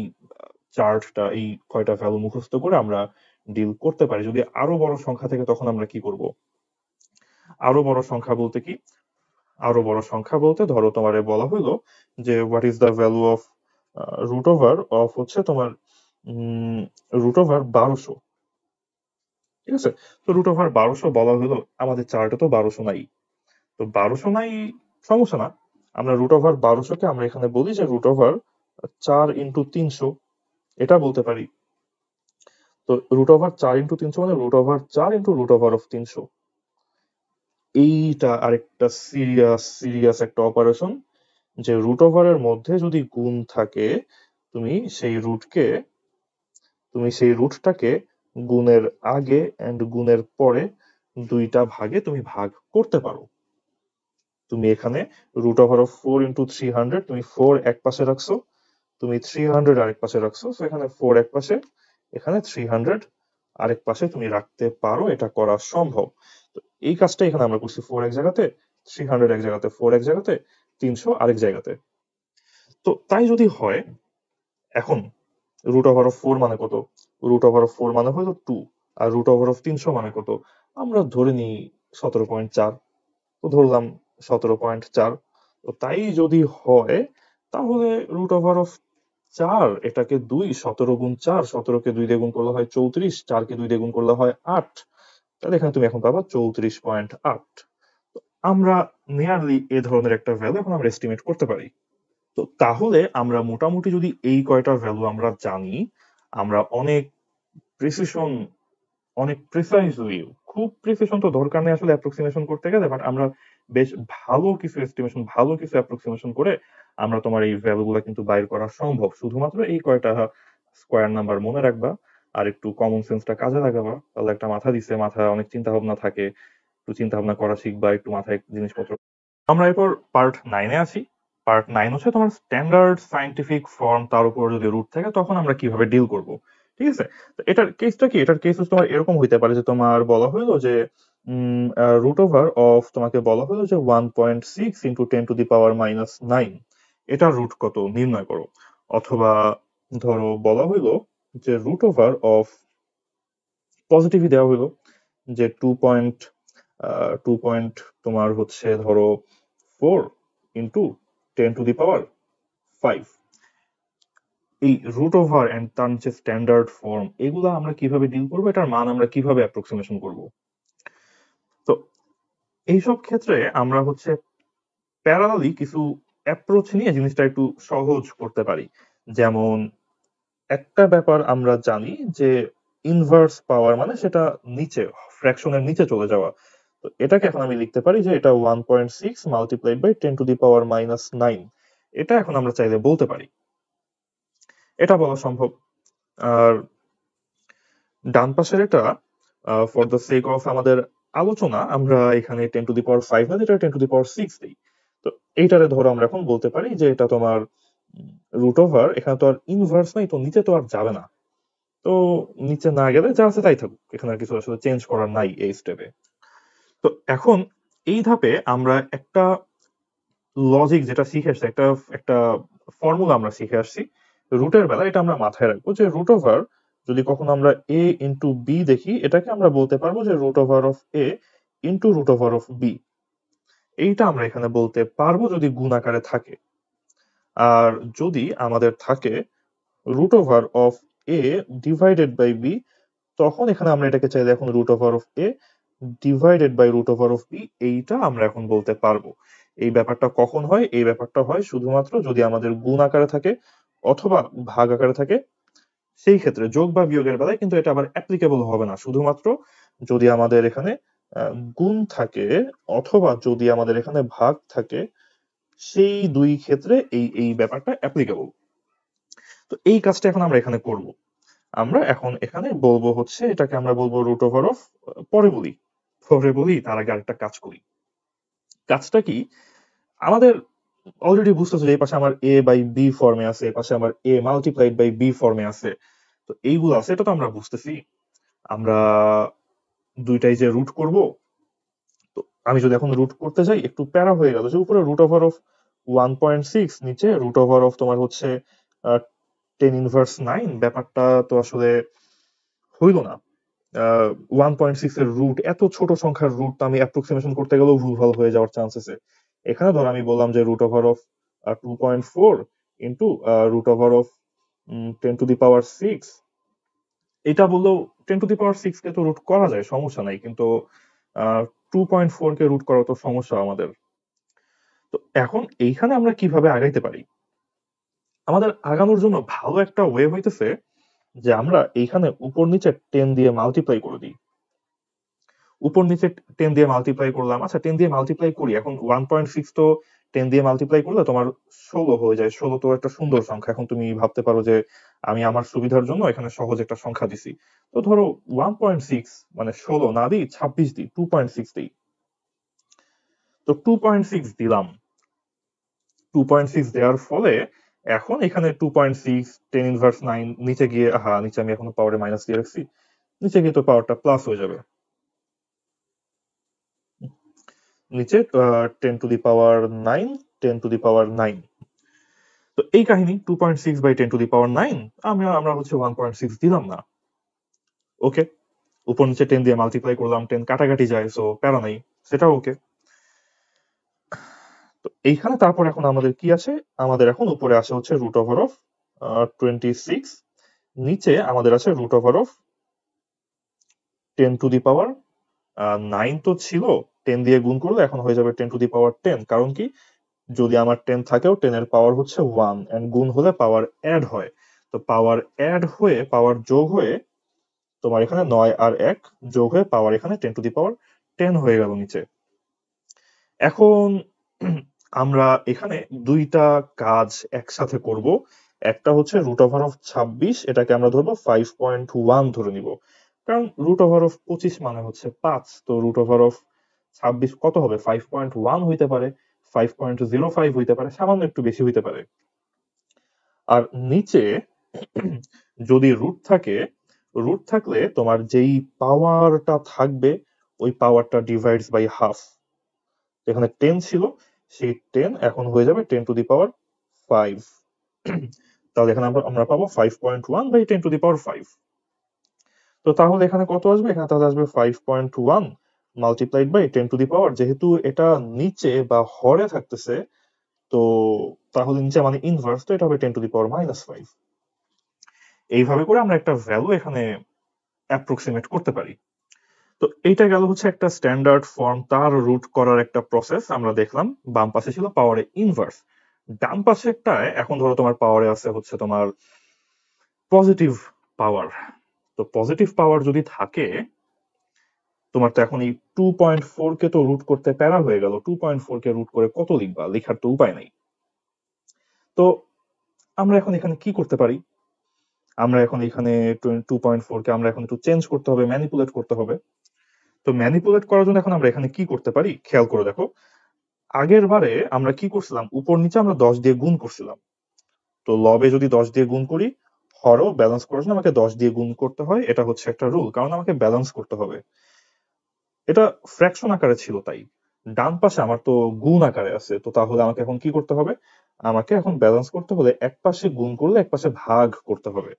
চার্টটা, এই কয়টা ভ্যালু মুখস্থ করে আমরা ডিল করতে পারি। যদি আরো বড় সংখ্যা থাকে তখন আমরা কি করব? আরো বড় সংখ্যা বলতে কি, আরো বড় সংখ্যা বলতে ধরো তোমার বলা হলো যে what is the value of root over of হচ্ছে তোমার রুট ওভার 1200। ঠিক আছে, তো রুট ওভার 1200 বলা হলো, আমাদের চার্টে তো 1200 নাই। তো 1200 নাই, সমস্যা না, আমরা রুট ওভার 1200 কে আমরা এখানে বলি যে রুট ওভার 4 × 300, এটা বলতে পারি। তো রুট ওভার 4 × 300 মানে রুট ওভার 4 × √300। এইটা আরেকটা সিরিয়াস একটা অপারেশন, যে রুট ওভারের মধ্যে যদি গুণ থাকে, তুমি সেই রুটটাকে গুণের আগে এন্ড গুণের পরে দুইটা ভাগে তুমি ভাগ করতে পারো। তুমি এখানে রুট ওভার অফ 4 × 300, তুমি 4 এক পাশে রাখছো, তুমি 300 আরেক পাশে রাখছো, তো এখানে 4 এক পাশে, এখানে 300 আরেক পাশে তুমি রাখতে পারো, এটা করা সম্ভব। তো এই কাজটা এখানে আমরা করছি, 4 এক জায়গাতে, 300 এক জায়গাতে, 4 এক জায়গাতে, 300 আরেক জায়গাতে। তো তাই যদি হয়, এখন রুট ওভার অফ 4 মানে কত? রুট ওভার অফ 4 মানে হলো 2, আর রুট ওভার অফ 300 মানে কত? আমরা ধরে নিই 17.4, তো ধরলাম 17.4। তো তাই যদি হয়, তাহলে রুট ওভার অফ 4 এটাকে 2, 17 × 4, 17 কে 2 দিয়ে গুণ করলে হয় 34, 4 কে 2 দিয়ে গুণ করলে হয় 8। তাহলে এখানে তুমি এখন পাবা 34.8। আমরা নিয়ারলি এ ধরনের একটা ভ্যালু এখন আমরা এস্টিমেট করতে পারি। তো তাহলে আমরা মোটামুটি যদি এই কয়টা ভ্যালু আমরা জানি, আমরা অনেক প্রিসিশন, অনেক প্রিসাইজলি, খুব প্রিসিশন তো দরকার নেই আসলে অ্যাপ্রক্সিমেশন করতে গেলে, বাট আমরা বেশ ভালো কিছু এস্টিমেশন, ভালো কিছু অ্যাপ্রক্সিমেশন করে আমরা তোমার এই ভ্যালু গুলা কিন্তু বাইর করা সম্ভব। শুধুমাত্র এই কয়টা স্কোয়ার নাম্বার মনে রাখবা, আর একটু কমন সেন্সটা কাজে লাগাবা, তাহলে একটা মাথা দিছে, মাথায় অনেক চিন্তা ভাবনা থাকে, একটু চিন্তা ভাবনা করা শিখবা, একটু মাথায় জিনিসপত্র। আমরা এরপর পার্ট 9-এ আসি। পার্ট 9 হচ্ছে তোমার স্ট্যান্ডার্ড সায়েন্টিফিক ফর্ম, তার উপর যদি রুট থাকে তখন আমরা কিভাবে ডিল করব। ঠিক আছে, তো এটার কেসটা কি? এটার কেস তোমার এরকম হইতে পারে যে তোমার বলা হলো যে রুট ওভার অফ, তোমাকে বলা হলো যে 1.6 × 10⁻⁻9, এটার রুট কত নির্ণয় করো। অথবা ধরো বলা হইলো যে রুট ওভার অফ, পজিটিভই দেওয়া হইলো যে 2 তোমার হচ্ছে ধরো 4 × 10⁻5। এই রুট ওভার এন্ড তার যে স্ট্যান্ডার্ড ফর্ম, এগুলো আমরা কিভাবে ডিল করবো, এটার মান আমরা কিভাবে অ্যাপ্রক্সিমেশন করব। তো এইসব ক্ষেত্রে আমরা হচ্ছে প্যারালালি কিছু অ্যাপ্রোচ নিয়ে জিনিসটা একটু সহজ করতে পারি। যেমন একটা ব্যাপার আমরা জানি যে ইনভার্স পাওয়ার মানে সেটা নিচে, ফ্র্যাকশনের নিচে চলে যাওয়া। তো এটাকে এখন আমি লিখতে পারি যে এটা 1.6 মাল্টিপ্লাইড বাই 10⁻⁻9, এটা এখন আমরা চাইলে বলতে পারি, এটা বলা সম্ভব। আর ডান পাশের এটা, ফর দ্য সেক অফ আমাদের আলোচনা, আমরা এখানে 10⁵ না, এটা 10⁶ দিই। তো এইটারে ধরো আমরা এখন বলতে পারি যে এটা তোমার রুট ওভার, এখানে তো আর ইনভার্স নাই, তো নিচে তো আর যাবে না, তো নিচে না গেলে যা আছে তাই থাকুক, এখানে আর কিছু আসলে চেঞ্জ করার নাই এই স্টেপে। তো এখন এই ধাপে আমরা একটা লজিক যেটা শিখে আসছি, একটা একটা ফর্মুলা আমরা শিখে আসছি রুটের বেলা, এটা আমরা মাথায় রাখবো যে রুট ওভার যদি কখনো আমরা a × b দেখি, এটাকে আমরা বলতে পারবো যে root over of a × root over of b। এইটা আমরা এখানে বলতে পারবো যদি গুণ আকারে থাকে। আর যদি আমাদের থাকে root over of a divided by b, তখন এখানে আমরা এটাকে চাইলে এখন root over of a divided by root over of b, এইটা আমরা এখন বলতে পারবো। এই ব্যাপারটা কখন হয়? এই ব্যাপারটা হয় শুধুমাত্র যদি আমাদের গুণ আকারে থাকে অথবা ভাগ আকারে থাকে। সেই ক্ষেত্রে যোগ বা বিয়োগের বেলায় কিন্তু এটা আবার অ্যাপ্লিকেবল হবে না, শুধুমাত্র যদি আমাদের এখানে গুণ থাকে অথবা যদি আমাদের এখানে ভাগ থাকে, সেই দুই ক্ষেত্রে এই এই ব্যাপারটা অ্যাপ্লিকেবল। তো এই কাজটা এখন আমরা এখানে করব। আমরা এখন এখানে বলবো হচ্ছে, এটাকে আমরা বলবো রুট ওভার অফ, পরে বলি তার আগে আরেকটা কাজ করি। কাজটা কি? আমাদের অলরেডি বুঝতেছে যে এই পাশে আমার a বাই b ফর্মে আছে, এই পাশে আমার a মাল্টিপ্লাইড বাই b ফর্মে আছে। তো এইগুলো আছে, এটা তো আমরা বুঝতেছি। আমরা দুইটাই যে রুট করব, তো আমি যদি এখন রুট করতে যাই, একটু প্যারা হয়ে গেল যে উপরে রুট ওভার অফ 1.6, নিচে রুট ওভার অফ তোমার হচ্ছে 10⁻৯, ব্যাপারটা তো আসলে হইল না। 1.6 এর রুট, এত ছোট সংখ্যার রুট, আমি অ্যাপ্রক্সিমেশন করতে গেলেও ভুলভাল হয়ে যাওয়ার চান্স আছে। এখানে ধর আমি বললাম যে root over of 2.4 into root over of 10⁶, এটা বললেও 10⁶ কে তো রুট করা যায়, সমস্যা নাই, কিন্তু 2.4 কে রুট করা তো সমস্যা আমাদের। তো এখন এইখানে আমরা কিভাবে আগাইতে পারি? আমাদের আগানোর জন্য ভালো একটা ওয়ে হইতেছে যে আমরা এইখানে উপর নিচে 10 দিয়ে মাল্টিপ্লাই করে দিই। উপর নিচে 10 দিয়ে মাল্টিপ্লাই করলাম, আচ্ছা 10 দিয়ে মাল্টিপ্লাই করি, এখন 1.6 তো 10 দিয়ে মাল্টিপ্লাই করলে তোমার 16 হয়ে যায়। 16 তো একটা সুন্দর সংখ্যা। এখন তুমি ভাবতে পারো যে আমি আমার সুবিধার জন্য এখানে সহজ একটা সংখ্যা দিছি। তো ধরো 1.6 মানে 16 না দিই, 26 দিই, 2.6 দিই। তো 2.6 দিলাম। 2.6 দেওয়ার ফলে এখন এখানে 2.6 10⁻9 নিচে গিয়ে, নিচে আমি এখনো পাওয়ারে মাইনাস দিয়ে রাখছি, নিচে গিয়ে তো পাওয়ারটা প্লাস হয়ে যাবে। নিচে 10⁹9, 10⁹9। তো এই কাহিনী 2.6 বাই 10⁹9 আমরা হচ্ছে 1.6 দিলাম না। ওকে, উপর নিচে 10 দিয়ে মাল্টিপ্লাই করলাম, 10 কাটাকাটি যায়, সো প্যারা নাই, সেটাও ওকে। তো এইখানে তারপর এখন আমাদের কি আছে? আমাদের এখন উপরে আসে হচ্ছে রুট ওভার অফ 26, নিচে আমাদের আছে রুট ওভার অফ 10⁹9 তো ছিল, 10 দিয়ে গুণ করলে এখন হয়ে যাবে 10⁻10। কারণ কি, যদি আমার 10 থাকেও 10 এর পাওয়ার হচ্ছে 1, এন্ড গুণ হলে পাওয়ার অ্যাড হয়। তো পাওয়ার অ্যাড হয়ে, পাওয়ার যোগ হয়ে তোমার এখানে 9 আর 1 যোগ হয়ে পাওয়ার এখানে 10⁻10 হয়ে গেল নিচে। এখন আমরা এখানে দুইটা কাজ একসাথে করব। একটা হচ্ছে রুট ওভার অফ 26, এটাকে আমরা ধরবো 5.1 ধরে নিব, কারণ রুট ওভার অফ 25 মানে হচ্ছে 5। তো রুট ওভার অফ 26 কত হবে? 5.1 হইতে পারে, 5.05 হইতে পারে, সামান্য একটু বেশি হইতে পারে। আর নিচে যদি রুট থাকে, রুট থাকলে তোমার যেই পাওয়ারটা থাকবে ওই পাওয়ারটা ডিভাইডস বাই হাফ। এখানে 10 ছিল, সেই 10 এখন হয়ে যাবে 10⁵5। তাহলে এখানে আমরা পাবো 5.1 বাই 10⁵5। তো তাহলে এখানে কত আসবে? এখানে তাহলে আসবে 5.1 মাল্টিপ্লাইড বাই 10⁻, যেহেতু এটা নিচে বা হরে থাকতেছে, তো তাহলে নিচে মানে ইনভার্স, তো এটা হবে 10⁻⁻5। এইভাবে করে আমরা একটা ভ্যালু এখানে অ্যাপ্রক্সিমেট করতে পারি। তো এইটা গেল হচ্ছে একটা স্ট্যান্ডার্ড ফর্ম, তার রুট করার একটা প্রসেস আমরা দেখলাম। বাম পাশে ছিল পাওয়ারে ইনভার্স, ডান পাশেরটায় এখন ধরো তোমার পাওয়ারে আছে হচ্ছে তোমার পজিটিভ পাওয়ার। তো পজিটিভ পাওয়ার যদি থাকে, তোমার তো এখন এই 2.4 কে তো রুট করতে প্যারা হয়ে গেল। 2.4 কে রুট করে কত লিখবা? লেখার তো উপায় নাই। তো আমরা এখন এখানে কি করতে পারি? আমরা এখন এখানে 2.4 কে আমরা এখন একটু চেঞ্জ করতে হবে, ম্যানিপুলেট করতে হবে। তো ম্যানিপুলেট করার জন্য এখন আমরা এখানে কি করতে পারি খেয়াল করে দেখো। আগের বারে আমরা কি করছিলাম? উপর নিচে আমরা 10 দিয়ে গুণ করছিলাম। তো লবে যদি 10 দিয়ে গুণ করি, হরও ব্যালেন্স করার জন্য আমাকে 10 দিয়ে গুণ করতে হয়। এটা হচ্ছে একটা রুল, কারণ আমাকে ব্যালেন্স করতে হবে। এটা ফ্র্যাকশন আকারে ছিল, তাই ডান পাশে আমার তো গুণ আকারে আছে। তো তাহলে আমাকে এখন কি করতে হবে? আমাকে এখন ব্যালেন্স করতে হলে এক পাশে গুণ করলে এক পাশে ভাগ করতে হবে।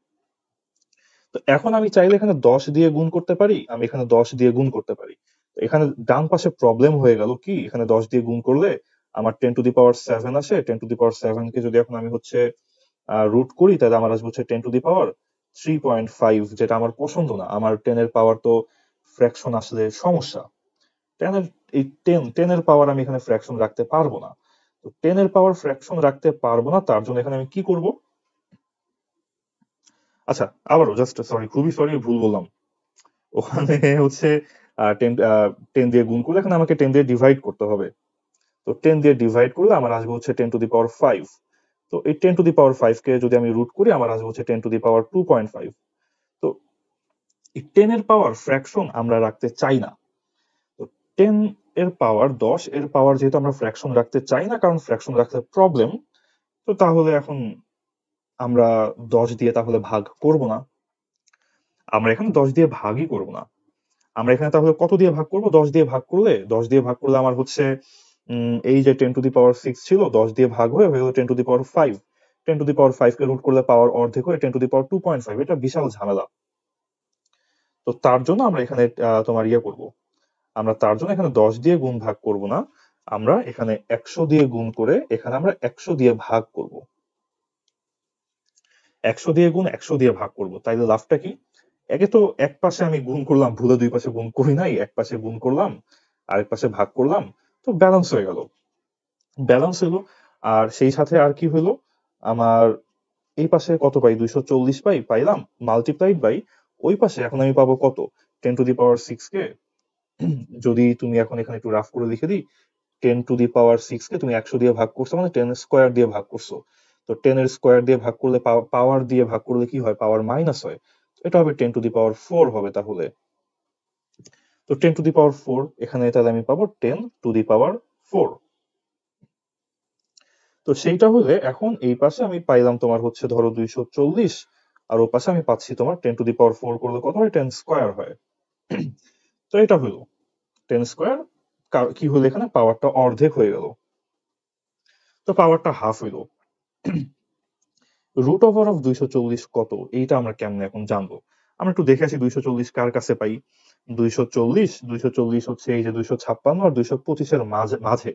তো এখন আমি চাইলে এখানে 10 দিয়ে গুণ করতে পারি, আমি এখানে 10 দিয়ে গুণ করতে পারি। তো এখানে ডান পাশে প্রবলেম হয়ে গেল কি, এখানে 10 দিয়ে গুণ করলে আমার 10⁻7 আসে। 10⁻7 কে যদি এখন আমি হচ্ছে রুট করি, তাহলে আমার আসবে হচ্ছে 10⁻3.5, যেটা আমার পছন্দ না। আমার 10 এর পাওয়ার তো ফ্র্যাকশন আসলে সমস্যা। 10 এর এই 10 এর পাওয়ার আমি এখানে ফ্র্যাকশন রাখতে পারবো না। তো 10 এর পাওয়ার ফ্র্যাকশন রাখতে পারবো না, তার জন্য এখানে আমি কি করব? আচ্ছা, আবারও জাস্ট সরি, খুবই সরি, ভুল বললাম। ওখানে হচ্ছে 10 দিয়ে গুণ করলে এখানে আমাকে 10 দিয়ে ডিভাইড করতে হবে। তো 10 দিয়ে ডিভাইড করলে আমার আসবে হচ্ছে 10⁵5। তো এই 10⁵5 কে যদি আমি রুট করি, আমার আসবে হচ্ছে 10⁻2.5। তো এই 10 এর পাওয়ার ফ্র্যাকশন আমরা রাখতে চাই না। তো 10 এর পাওয়ার 10 এর পাওয়ার যেহেতু আমরা ফ্র্যাকশন রাখতে চাই না, কারণ ফ্র্যাকশন রাখলে প্রবলেম, তো তাহলে এখন আমরা 10 দিয়ে তাহলে ভাগ করব না। আমরা এখানে 10 দিয়ে ভাগই করব না। আমরা এখানে তাহলে কত দিয়ে ভাগ করব? 10 দিয়ে ভাগ করলে, 10 দিয়ে ভাগ করলে আমার হচ্ছে এই যে 10⁻6 ছিল, 10 দিয়ে ভাগ হয়ে হয়ে গেল 10⁵5। 10⁵5 কে রুট করলে পাওয়ার অর্ধেক হয়ে 10⁻2.5। এটা বিশাল ঝামেলা। তো তার জন্য আমরা এখানে তোমার ইয়ে করব, আমরা তার জন্য এখানে 10 দিয়ে গুণ ভাগ করব না। আমরা এখানে 100 দিয়ে গুণ করে এখানে আমরা 100 দিয়ে ভাগ করব। 100 দিয়ে গুণ 100 দিয়ে ভাগ করব, তাইলে লাভটা কি? একে তো এক পাশে আমি গুণ করলাম, ভুলে দুই পাশে গুণ করি নাই, এক পাশে গুণ করলাম আরেক পাশে ভাগ করলাম, তো ব্যালেন্স হয়ে গেল। ব্যালেন্স হলো। আর সেই সাথে আর কি হলো, আমার এই পাশে কত পাই, 240 পাইলাম, মাল্টিপ্লাইড বাই ওই পাশে এখন আমি পাবো কত, 10⁶ কে। যদি তুমি এখন এখানে একটু রাফ করে লিখে দিই, 10⁶ কে তুমি 100 দিয়ে ভাগ করছো মানে 10 স্কোয়ার দিয়ে ভাগ করছো। তো 10 এর স্কোয়ার দিয়ে ভাগ করলে, পাওয়ার দিয়ে ভাগ করলে কি হয়, পাওয়ার মাইনাস হয়। এটা হবে 10⁴ হবে তাহলে। তো 10⁴ এখানে তাহলে আমি পাবো 10⁴। তো সেইটা হলে এখন এই পাশে আমি পাইলাম তোমার হচ্ছে ধরো 240, আর ও পাশে আমি পাচ্ছি তোমার 10⁴ করলে কত হয়, 10 স্কোয়ার হয়। তো এটা হলো 10 স্কোয়ার। কি হলো, এখানে পাওয়ারটা অর্ধেক হয়ে গেল, তো পাওয়ারটা হাফ হইলো। রুট ওভার অফ 240 কত, এইটা আমরা কেমনে এখন জানবো? আমরা একটু দেখে আসি 240 কার কাছে পাই। 240 হচ্ছে এই যে 256 আর 225-এর মাঝে।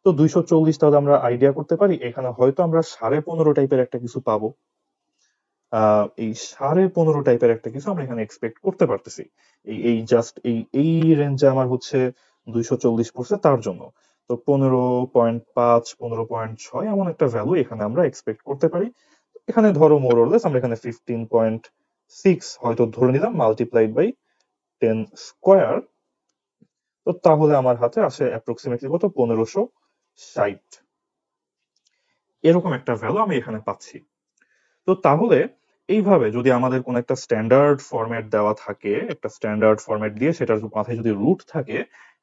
তো 240 তাহলে আমরা আইডিয়া করতে পারি এখানে হয়তো আমরা 15.5 টাইপের একটা কিছু পাবো। এই 15.5 টাইপের একটা কিছু আমরা এখানে এক্সপেক্ট করতে পারতেছি। এই এই জাস্ট এই এই রেঞ্জে আমার হচ্ছে 240 পড়ছে তার জন্য। তো 15.5 15.6 এমন একটা ভ্যালু এখানে আমরা এক্সপেক্ট করতে পারি। এখানে ধরো মোর অর লেস আমরা এখানে 15.6 হয়তো ধরে নিলাম, মাল্টিপ্লাইড বাই 10 স্কোয়ার। তো তাহলে আমার হাতে আসে অ্যাপ্রক্সিমেটলি কত, 1560। এরকম একটা ভ্যালু আমি এখানে পাচ্ছি। তো তাহলে এইভাবে যদি আমাদের কোন একটা স্ট্যান্ডার্ড ফরম্যাট দেওয়া থাকে, একটা স্ট্যান্ডার্ড ফরম্যাট দিয়ে সেটার মাথায় যদি রুট থাকে,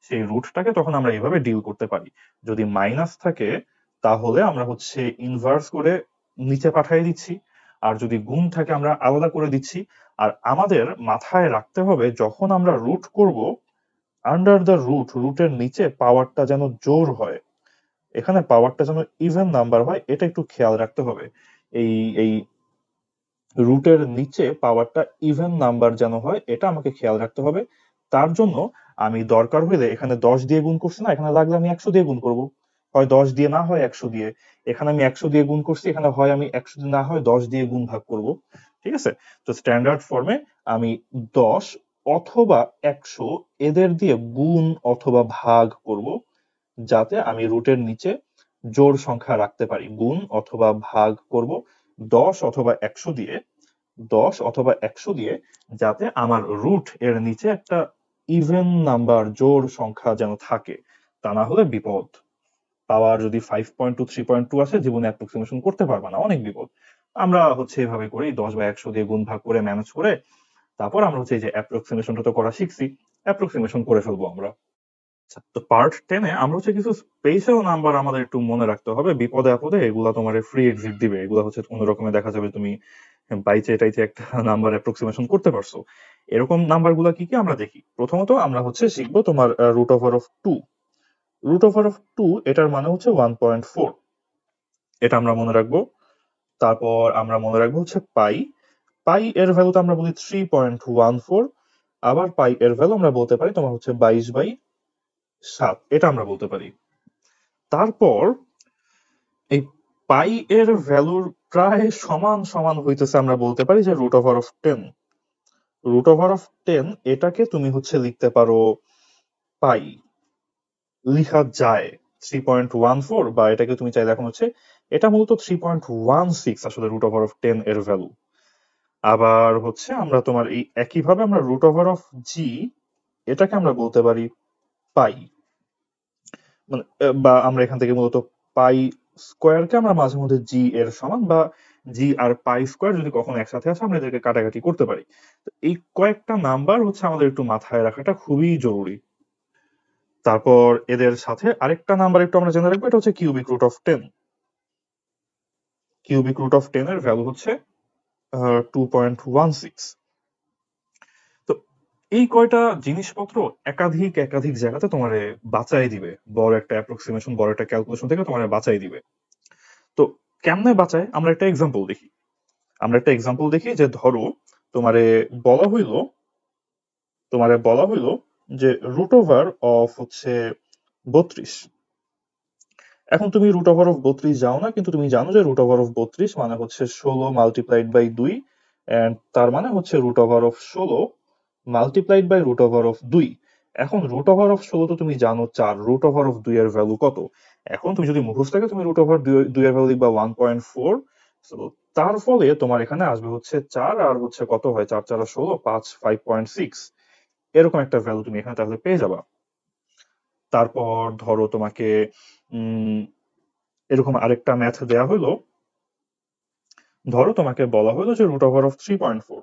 সেই রুটটাকে তখন আমরা এইভাবে ডিল করতে পারি। যদি মাইনাস থাকে তাহলে আমরা হচ্ছে ইনভার্স করে নিচে পাঠিয়ে দিচ্ছি, আর যদি গুণ থাকে আমরা আলাদা করে দিচ্ছি। আর আমাদের মাথায় রাখতে হবে যখন আমরা রুট করব, আন্ডার দ্য রুটের নিচে পাওয়ারটা যেন জোড় হয়, এখানে পাওয়ারটা যেন ইভেন নাম্বার হয়, এটা একটু খেয়াল রাখতে হবে। এই এই রুটের নিচে পাওয়ারটা ইভেন নাম্বার যেন হয়, এটা আমাকে খেয়াল রাখতে হবে। তার জন্য আমি দরকার হইলে এখানে 10 দিয়ে গুণ করছি না, এখানে লাগলে আমি 100 দিয়ে গুণ করব। হয় 10 দিয়ে, না হয় 100 দিয়ে। এখানে আমি 100 দিয়ে গুণ করছি, এখানে হয় আমি 100 দিয়ে, না হয় 10 দিয়ে গুণ ভাগ করব। ঠিক আছে? তো স্ট্যান্ডার্ড ফর্মে আমি 10 অথবা 100 এদের দিয়ে গুণ অথবা ভাগ করব, যাতে আমি রুটের নিচে জোড় সংখ্যা রাখতে পারি। গুণ অথবা ভাগ করব 10 অথবা 100 দিয়ে, 10 অথবা 100 দিয়ে, যাতে আমার রুট এর নিচে একটা ইভেন নাম্বার জোড় সংখ্যা যেন থাকে। তা না হলে বিপদ। পাওয়ার যদি 5.2 3.2 আসে, জীবনে অ্যাপ্রক্সিমেশন করতে পারবা না, অনেক বিপদ। আমরা হচ্ছে এভাবে করি 10 বা 100 দিয়ে গুণ ভাগ করে ম্যানেজ করে, তারপর আমরা হচ্ছে এই যে অ্যাপ্রক্সিমেশনটা তো করা শিখছি, অ্যাপ্রক্সিমেশন করে ফেলবো আমরা। আচ্ছা, তো পার্ট 10 এ আমরা হচ্ছে কিছু স্পেশাল নাম্বার আমাদের একটু মনে রাখতে হবে, বিপদে আপদে এগুলা তোমার ফ্রি এক্সিট দিবে। এগুলা হচ্ছে কোনো রকমে দেখা যাবে তুমি বাইচে টাইচে একটা নাম্বার অ্যাপ্রক্সিমেশন করতে পারছো। এরকম নাম্বার গুলা কি কি আমরা দেখি। প্রথমত আমরা হচ্ছে শিখবো তোমার root over of 2। Root over of 2 এটার মানে হচ্ছে 1.4, এটা আমরা মনে রাখবো। তারপর আমরা মনে রাখবো হচ্ছে পাই। পাই এর ভ্যালু তো আমরা বলি 3.14। আবার পাই এর ভ্যালু আমরা বলতে পারি তোমার হচ্ছে 22/7, এটা আমরা বলতে পারি। তারপর এই পাই এর ভ্যালুর প্রায় সমান সমান হইতেছে আমরা বলতে পারি যে root over of 10। Root over of 10 এটাকে তুমি হচ্ছে লিখতে পারো পাই, লিখা যায় 3.14, বা এটাকে তুমি চাইলে এখন হচ্ছে, এটা মূলত 3.16 আসলে রুট ওভার অফ 10 এর ভ্যালু। আবার হচ্ছে আমরা তোমার এই একইভাবে আমরা রুট ওভার অফ জি, এটাকে আমরা বলতে পারি পাই, মানে বা আমরা এখান থেকে মূলত পাই স্কোয়ারকে আমরা মাঝে মধ্যে জি এর সমান, বা জি আর পাই স্কোয়ার যদি কখনো একসাথে আসে আমরা এদেরকে কাটাকাটি করতে পারি। তো এই কয়েকটা নাম্বার হচ্ছে আমাদের একটু মাথায় রাখাটা খুবই জরুরি। তারপর এদের সাথে আরেকটা নাম্বার একটু আমরা জেনে রাখবো, এটা হচ্ছে cubic root of 10। Cubic root of 10 এর ভ্যালু হচ্ছে 2.16। তো এই কয়টা জিনিসপত্র একাধিক একাধিক জায়গাতে তোমারে বাঁচাই দিবে, বড় একটা অ্যাপ্রক্সিমেশন, বড় একটা ক্যালকুলেশন থেকে তোমারে বাঁচাই দিবে। তো কেমনে বাঁচায়, আমরা একটা এক্সাম্পল দেখি। যে ধরো তোমারে বলা হইলো, যে রুট ওভার অফ হচ্ছে 32। এখন তুমি রুট ওভার অফ 32 যাও না, কিন্তু তুমি জানো যে রুট ওভার অফ 32 মানে হচ্ছে 16 মাল্টিপ্লাইড বাই 2, এন্ড তার মানে হচ্ছে root over of 16 multiplied by root over of 2। এখন রুট ওভার অফ 16 তো তুমি জানো 4, রুট ওভার অফ 2 এর ভ্যালু কত? এখন তুমি যদি মুখস্থ থাকে তুমি রুট ওভার 2 এর ভ্যালু লিখবা 1.4। সো তার ফলে তোমার এখানে আসবে হচ্ছে 4, আর হচ্ছে কত হয় 4 4 16, 5 5.6, এরকম একটা ভ্যালু তুমি এখানে তাহলে পেয়ে যাবা। তারপর ধরো তোমাকে এরকম আরেকটা ম্যাথ দেয়া হলো, ধরো তোমাকে বলা হলো যে রুট ওভার অফ 3.4।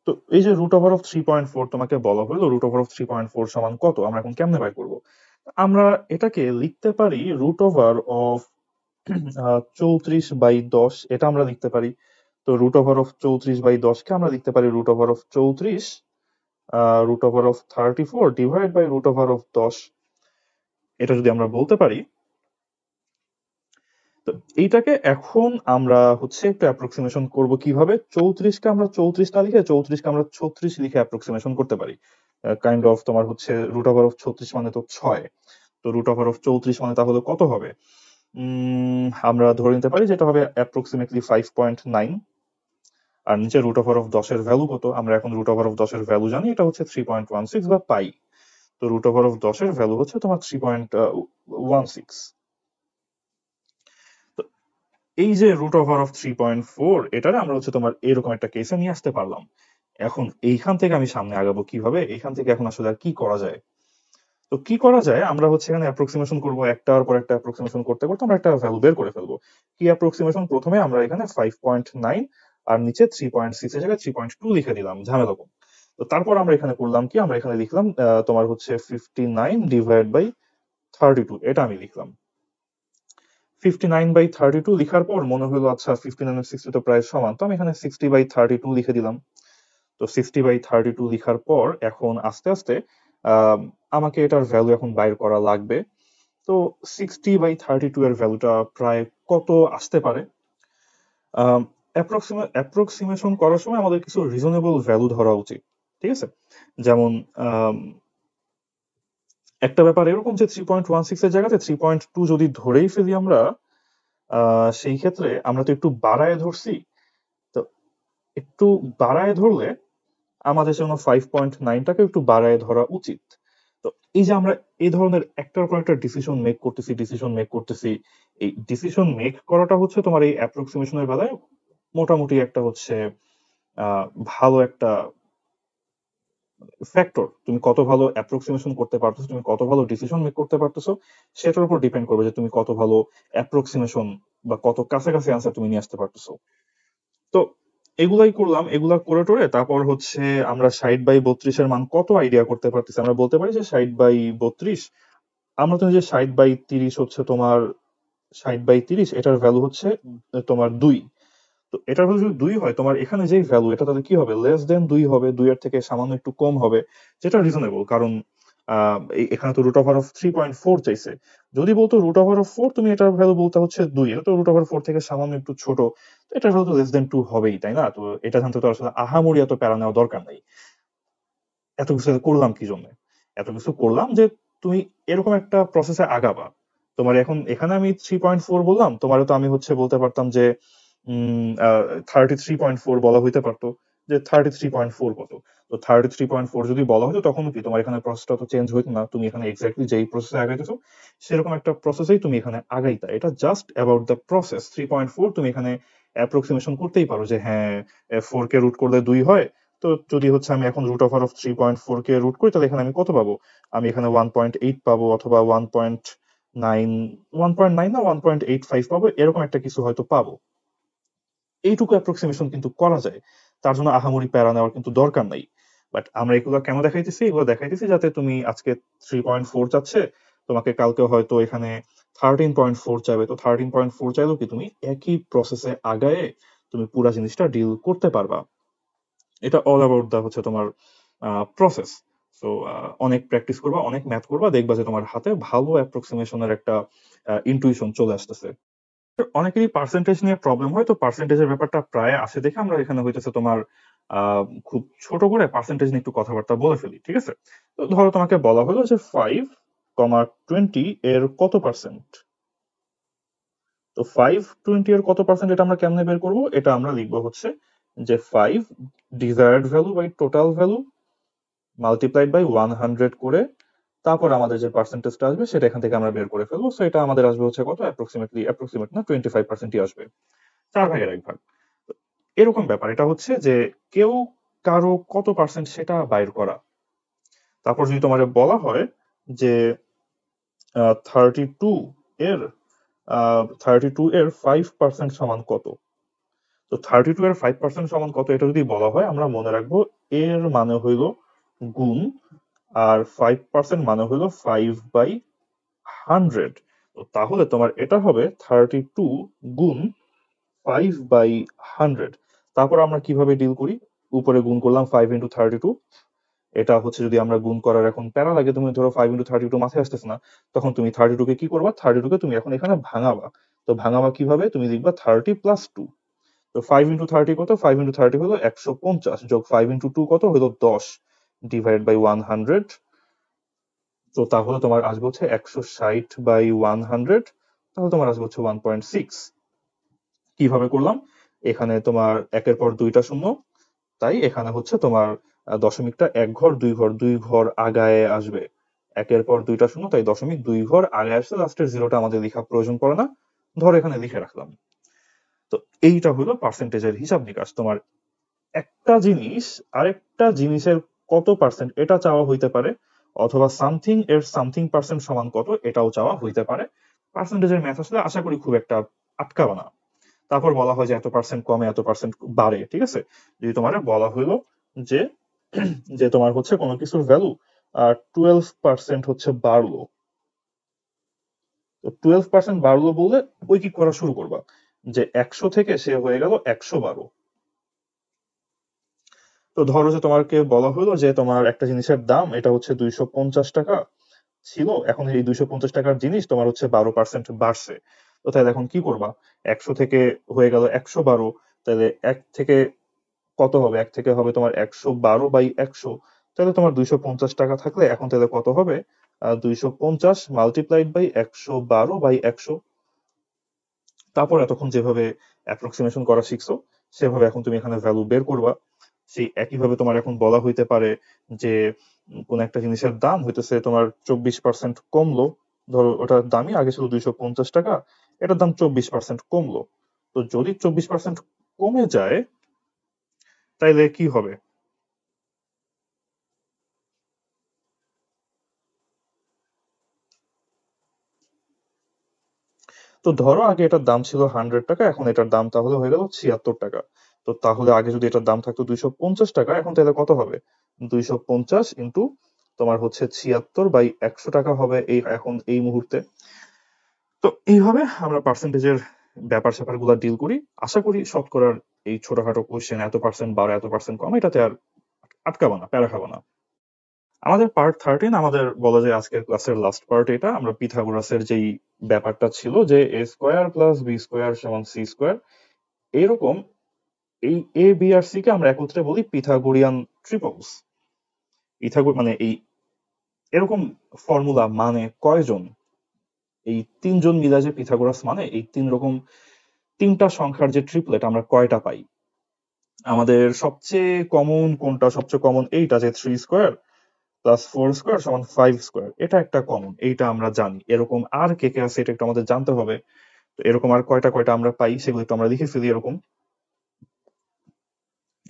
তো এই যে রুট ওভার অফ 3.4 তোমাকে বলা হলো রুট ওভার অফ 3.4 সমান কত, আমরা এখন কেমনে বাই করব? আমরা এটাকে লিখতে পারি রুট ওভার অফ 34/10, এটা আমরা লিখতে পারি। তো রুট ওভার অফ 34/10 কে আমরা লিখতে পারি root over of 34 root over of 34 divide by root over of 10। এটা যদি আমরা বলতে পারি, তো এইটাকে এখন আমরা হচ্ছে একটু অ্যাপ্রক্সিমেশন করব কিভাবে। 34 কে আমরা 34 না লিখে 34 কে আমরা 36 লিখে অ্যাপ্রক্সিমেশন করতে পারি। কাইন্ড অফ তোমার হচ্ছে রুট ওভার অফ 36 মানে তো 6, তো রুট ওভার অফ 34 মানে তাহলে কত হবে? আমরা ধরে নিতে পারি যেটা হবে অ্যাপ্রক্সিমেটলি 5.9। আর নিচে রুট ওভার অফ 10 এর ভ্যালু কত? আমরা এখন রুট ওভার অফ 10 এর ভ্যালু জানি, এটা হচ্ছে 3.16 বা পাই। তো রুট ওভার অফ 10 এর ভ্যালু হচ্ছে তোমার 3.16। তো এই যে রুট ওভার অফ 3.4, এটারে আমরা হচ্ছে তোমার এরকম একটা কেসে নিয়ে আসতে পারলাম। এখন এইখান থেকে আমি সামনে আগাবো কিভাবে, এইখান থেকে এখন আসলে আর কি করা যায়? তো কি করা যায়, আমরা হচ্ছে এখানে অ্যাপ্রক্সিমেশন করব, একটার পর একটা অ্যাপ্রক্সিমেশন করতে করতে আমরা একটা ভ্যালু বের করে ফেলবো। কি অ্যাপ্রক্সিমেশন? প্রথমে আমরা এখানে 5.9 আর নিচে 3.6 এর জায়গায় 3.2 লিখে দিলাম, ঝামেলা কম। তো তারপর আমরা এখানে করলাম কি, আমরা এখানে লিখলাম তোমার হচ্ছে 59 ডিভাইড বাই 32, এটা আমি লিখলাম। 59/32 লিখার পর মনে হলো আচ্ছা 59 আর 60 তো প্রায় সমান, তো আমি এখানে 60/32 লিখে দিলাম। তো 60/32 লিখার পর এখন আস্তে আস্তে আমাকে এটার ভ্যালু এখন বাইর করা লাগবে। তো 60/32 এর ভ্যালুটা প্রায় কত আসতে পারে? অ্যাপ্রক্সিমেশন করার সময় আমাদের কিছু রিজনেবল ভ্যালু ধরা উচিত, ঠিক আছে? যেমন একটা ব্যাপার এরকম যে 3.16 এর জায়গাতে 3.2 যদি ধরেই ফেলি আমরা, সেই ক্ষেত্রে আমরা তো একটু বাড়ায় ধরছি। তো একটু বাড়ায় ধরলে আমাদের জন্য 5.9টাকে একটু বাড়ায় ধরা উচিত। তো এই যে আমরা এই ধরনের একটার পর একটা ডিসিশন মেক করতেছি, এই ডিসিশন মেক করাটা হচ্ছে তোমার এই অ্যাপ্রক্সিমেশনের বেলায় মোটামুটি একটা হচ্ছে ভালো একটা ফ্যাক্টর। তুমি কত ভালো অ্যাপ্রক্সিমেশন করতে পারতেছো, তুমি কত ভালো ডিসিশন মেক করতে পারতেছো, সেটার উপর ডিপেন্ড করবে যে তুমি কত ভালো অ্যাপ্রক্সিমেশন বা কত কাছাকাছি আনসার তুমি নিয়ে আসতে পারতেছো। তো এগুলাই করলাম, এগুলা করে টোরে তারপর হচ্ছে আমরা 60/32 এর মান কত আইডিয়া করতে পারতেছি। আমরা বলতে পারি যে 60/32, আমরা তো যে 60/30 হচ্ছে তোমার 60/30 এটার ভ্যালু হচ্ছে তোমার 2। তো এটার ভ্যালু যদি 2 হয়, তোমার এখানে যেই ভ্যালু এটা তাহলে কি হবে? লেস দেন 2 হবে, 2 এর থেকে সামান্য একটু কম হবে, যেটা রিজনেবল। কারণ এখানে তো রুট ওভার অফ 3.4 চাইছে। যদি বলতো রুট ওভার অফ 4, তুমি এটার ভ্যালু বলতে হচ্ছে 2, এটা তো রুট ওভার 4 থেকে সামান্য একটু ছোট, তো এটার ভ্যালু তো লেস দেন 2 হবেই, তাই না? তো এটা জানতে তো আসলে আহামরি এত প্যারা নেওয়া দরকার নাই। এত কিছু করলাম কি জন্য? এত কিছু করলাম যে তুমি এরকম একটা প্রসেসে আগাবা। তোমার এখন এখানে আমি 3.4 বললাম, তোমার তো আমি হচ্ছে বলতে পারতাম যে 33.4 বলা হইতে পারতো, যে 33.4 কত। তো 33.4 যদি বলা হতো তখন কি তোমার এখানে প্রসেসটা তো চেঞ্জ হইতো না, তুমি এখানে এক্স্যাক্টলি যেই প্রসেসে আগাইতেছো সেরকম একটা প্রসেসেই তুমি এখানে আগাইতা। এটা জাস্ট অ্যাবাউট দ্য প্রসেস। 3.4 তুমি এখানে অ্যাপ্রক্সিমেশন করতেই পারো যে হ্যাঁ 4 কে রুট করলে 2 হয়। তো যদি হচ্ছে আমি এখন রুট ওভার অফ 3.4 কে রুট করি, তাহলে এখানে আমি কত পাবো? আমি এখানে 1.8 পাবো, অথবা 1.9, 1.9 না 1.85 পাবো, এরকম একটা কিছু হয়তো পাবো। এইটুকু অ্যাপ্রক্সিমেশন কিন্তু করা যায়, তার জন্য আহামরি প্যারা নেওয়ার কিন্তু দরকার নাই। বাট আমরা এগুলো কেন দেখাইতেছি? এগুলো দেখাইতেছি যাতে তুমি আজকে 3.4 চাচ্ছে, তোমাকে কালকে হয়তো এখানে 13.4 চাইবে, তো 13.4 চাইলেও কি তুমি একই প্রসেসে আগায়ে তুমি পুরা জিনিসটা ডিল করতে পারবা। এটা অল অ্যাবাউট দা হচ্ছে তোমার প্রসেস। সো অনেক প্র্যাকটিস করবা, অনেক ম্যাথ করবা, দেখবা যে তোমার হাতে ভালো অ্যাপ্রক্সিমেশনের একটা ইনটুইশন চলে আসতেছে। অনেকেরই পার্সেন্টেজ নিয়ে প্রবলেম হয়, তো পার্সেন্টেজের ব্যাপারটা প্রায় আসে দেখে আমরা এখানে হইতেছে তোমার খুব ছোট করে পার্সেন্টেজ নিয়ে একটু কথাবার্তা বলে ফেলি, ঠিক আছে? তো ধরো তোমাকে বলা হলো যে 5,20 এর কত পার্সেন্ট। তো 520 এর কত পার্সেন্ট এটা আমরা কেমনে বের করবো? এটা আমরা লিখবো হচ্ছে যে 5 desired value by total value multiplied by 100 করে তারপর আমাদের যে পার্সেন্টেজটা আসবে সেটা এখান থেকে আমরা বের করে ফেলবো। সো এটা আমাদের আসবে হচ্ছে কত, অ্যাপ্রক্সিমেট না 25%ই আসবে, 4/1 তো এরকম ব্যাপার। এটা হচ্ছে যে কেউ কারো কত পার্সেন্ট সেটা বাইর করা। তারপর যদি তোমার বলা হয় যে 32 এর 32 এর 5% সমান কত, তো 32 এর 5% সমান কত এটা যদি বলা হয় আমরা মনে রাখবো এর মানে হইল গুণ, আর 5% মানে হইল 5/100। তো তাহলে তোমার এটা হবে 32 গুণ 5/100। তারপর আমরা কিভাবে ডিল করি? উপরে গুণ করলাম 5 ইন্টু 32। এটা হচ্ছে যদি আমরা গুণ করার এখন প্যারা লাগে, তুমি ধরো 5 ইন্টু 32 মাথায় আসতেছে না, তখন তুমি 32 কে কি করবা? 32 কে তুমি এখন এখানে ভাঙাবা। তো ভাঙাবা কিভাবে? তুমি লিখবা 30 প্লাস 2। তো 5 ইন্টু 30 কত? 5 ইন্টু 30 হলো 150, যোগ 5 ইন্টু 2 কত হলো 10, ডিভাইড বাই 100। তো তাহলে তোমার আসবে হচ্ছে 160/100, তাহলে তোমার আসবে হচ্ছে 1.6। কিভাবে করলাম? এখানে তোমার একের পর দুইটা শূন্য, তাই এখানে হচ্ছে তোমার দশমিকটা এক ঘর দুই ঘর আগায় আসবে। একের পর দুইটা শূন্য, তাই দশমিক 2 ঘর আগে আসছে, লাস্টের জিরোটা আমাদের লেখা প্রয়োজন পড়ে না, ধর এখানে লিখে রাখলাম। তো এইটা হলো পার্সেন্টেজের হিসাব নিকাশ। তোমার একটা জিনিস আরেকটা জিনিসের কত পার্সেন্ট এটা চাওয়া হইতে পারে, অথবা সামথিং এর সামথিং পার্সেন্ট সমান কত এটাও চাওয়া হইতে পারে। পার্সেন্টেজের ম্যাথ আসলে আশা করি খুব একটা আটকাবে না। তারপর বলা হয় যে এত পার্সেন্ট কমে এত পার্সেন্ট বাড়ে, ঠিক আছে? যদি তোমার বলা হইলো যে যে তোমার হচ্ছে কোনো কিছুর ভ্যালু 12% হচ্ছে বাড়লো, তো 12% বাড়লো বললে ওই কি করা শুরু করবা যে 100 থেকে সে হয়ে গেল 112। তো ধরো যে তোমাকে বলা হলো যে তোমার একটা জিনিসের দাম এটা হচ্ছে 250 টাকা ছিল, এখন এই 250 টাকার জিনিস তোমার হচ্ছে 12% বাড়ছে। তো তাহলে এখন কি করবা? 100 থেকে হয়ে গেল 112, তাহলে এক থেকে কত হবে? এক থেকে হবে তোমার 112/100। তাহলে তোমার 250 টাকা থাকলে এখন তাহলে কত হবে? 250 মাল্টিপ্লাইড বাই 112/100। তারপর এতক্ষণ যেভাবে অ্যাপ্রক্সিমেশন করা শিখছো সেভাবে এখন তুমি এখানে ভ্যালু বের করবা। সেই একইভাবে তোমার এখন বলা হইতে পারে যে কোন একটা জিনিসের দাম হইতেছে তোমার 24% কমলো। ধরো ওটার দামই আগে ছিল 250 টাকা, এটার দাম 24% কমলো। তো যদি 24% কমে যায় তাইলে কি হবে? তো ধরো আগে এটার দাম ছিল 100 টাকা, এখন এটার দাম তাহলে হয়ে গেল 76 টাকা। তো তাহলে আগে যদি এটার দাম থাকতো 250 টাকা, এখন তাহলে কত হবে? 250 ইন্টু তোমার হচ্ছে 76/100 টাকা হবে এই এখন এই মুহূর্তে। তো এইভাবে আমরা পার্সেন্টেজের ব্যাপার স্যাপার গুলা ডিল করি। আশা করি শতকরার এই ছোটখাটো কোশ্চেন এত পার্সেন্ট বাড়ে এত পার্সেন্ট কম এটাতে আর আটকাবো না, প্যারা খাবো না। আমাদের পার্ট 13, আমাদের বলা যায় আজকের ক্লাসের লাস্ট পার্ট। এটা আমরা পিথাগোরাসের যেই ব্যাপারটা ছিল যে এ স্কোয়ার প্লাস বি স্কোয়ার সমান সি স্কোয়ার, এইরকম এই A B R C K আমরা একত্রে বলি পিথাগোরিয়ান ট্রিপলস। পিথাগোর মানে এই এরকম ফর্মুলা মানে কয়জন? এই তিনজন মিলা যে পিথাগোরাস মানে এই তিনটা সংখ্যার যে ট্রিপলেট আমরা কয়টা পাই? আমাদের সবচেয়ে কমন কোনটা? সবচেয়ে কমন এইটা যে 3 স্কোয়ার প্লাস 4 স্কোয়ার সমান 5 স্কোয়ার, এটা একটা কমন, এইটা আমরা জানি। এরকম আর কে কে আছে এটা একটু আমাদের জানতে হবে। তো এরকম আর কয়টা কয়টা আমরা পাই সেগুলো একটু আমরা লিখে ফেলি। এরকম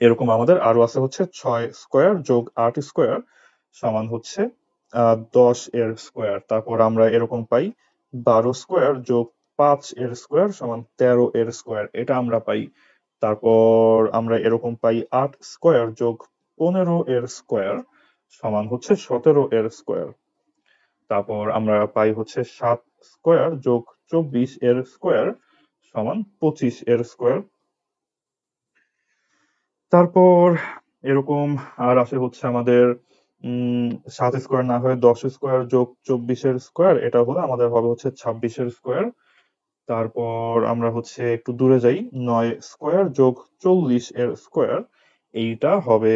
এরকম আমাদের আরো আছে হচ্ছে 6 স্কোয়ার যোগ 8 স্কোয়ার সমান হচ্ছে 10 এর স্কোয়ার। তারপর আমরা এরকম পাই 12 স্কোয়ার যোগ 5 এর স্কোয়ার সমান 13 এর স্কোয়ার, এটা আমরা পাই। তারপর আমরা এরকম পাই 8 স্কোয়ার যোগ 15 এর স্কোয়ার সমান হচ্ছে 17 এর স্কোয়ার। তারপর আমরা পাই হচ্ছে 7 স্কোয়ার যোগ 24 এর স্কোয়ার সমান 25 এর স্কোয়ার। তারপর এরকম আর আসে হচ্ছে আমাদের 7 স্কোয়ার না হয়ে 10 স্কোয়ার যোগ 24 এর স্কোয়ার, এটা হলো আমাদের হবে হচ্ছে 26 এর স্কোয়ার। তারপর আমরা হচ্ছে একটু দূরে যাই, 9 স্কোয়ার যোগ 40 এর স্কোয়ার, এইটা হবে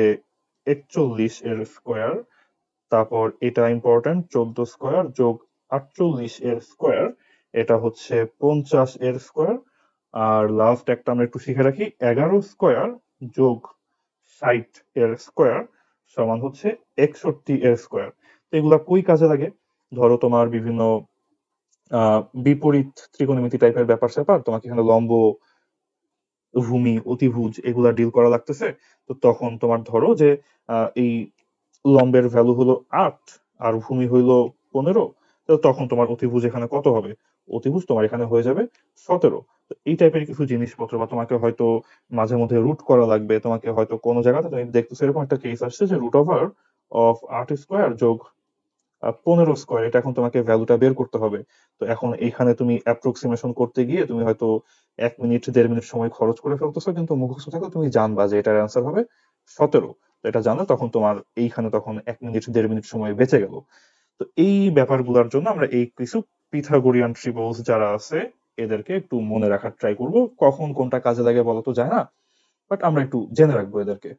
41 এর স্কোয়ার, তারপর এটা ইম্পর্টেন্ট 14 স্কোয়ার যোগ 48 এর স্কোয়ার, এটা হচ্ছে 50 এর স্কোয়ার। আর লাস্ট একটা আমরা একটু শিখে রাখি, 11 স্কোয়ার যোগ 60 এর স্কোয়ার সমান হচ্ছে 61 এর স্কোয়ার। তো এগুলা কই কাজে লাগে? ধরো তোমার বিভিন্ন বিপরীত ত্রিকোণমিতি টাইপের ব্যাপার স্যাপার, তোমাকে এখানে লম্ব, ভূমি, অতিভুজ এগুলা ডিল করা লাগতেছে। তো তখন তোমার ধরো যে এই লম্বের ভ্যালু হলো 8 আর ভূমি হইলো 15, তো তখন তোমার অতিভুজ এখানে কত হবে? অতিভুজ তোমার এখানে হয়ে যাবে 17। তো এই টাইপের কিছু জিনিসপত্র, বা তোমাকে হয়তো মাঝে মধ্যে রুট করা লাগবে, তোমাকে হয়তো কোনো জায়গাতে তুমি দেখতেছো এরকম একটা কেস আসছে যে রুট ওভার অফ 8 স্কোয়ার যোগ 15 স্কোয়ার, এটা এখন তোমাকে ভ্যালুটা বের করতে হবে। তো এখন এখানে তুমি অ্যাপ্রক্সিমেশন করতে গিয়ে তুমি হয়তো 1 মিনিট 1.5 মিনিট সময় খরচ করে ফেলতেছো, কিন্তু মুখস্থ থাকলে তুমি জানবা যে এটার অ্যান্সার হবে 17। তো এটা জানলে তখন তোমার এইখানে তখন 1 মিনিট 1.5 মিনিট সময় বেঁচে গেল। তো এই ব্যাপারগুলোর জন্য আমরা এই কিছু পিথাগোরিয়ান ট্রিপলস যারা আছে এদেরকে একটু মনে রাখার ট্রাই করব। কখন কোনটা কাজে লাগে বলো তো যায় না, বাট আমরা একটু জেনে রাখবো এদেরকে।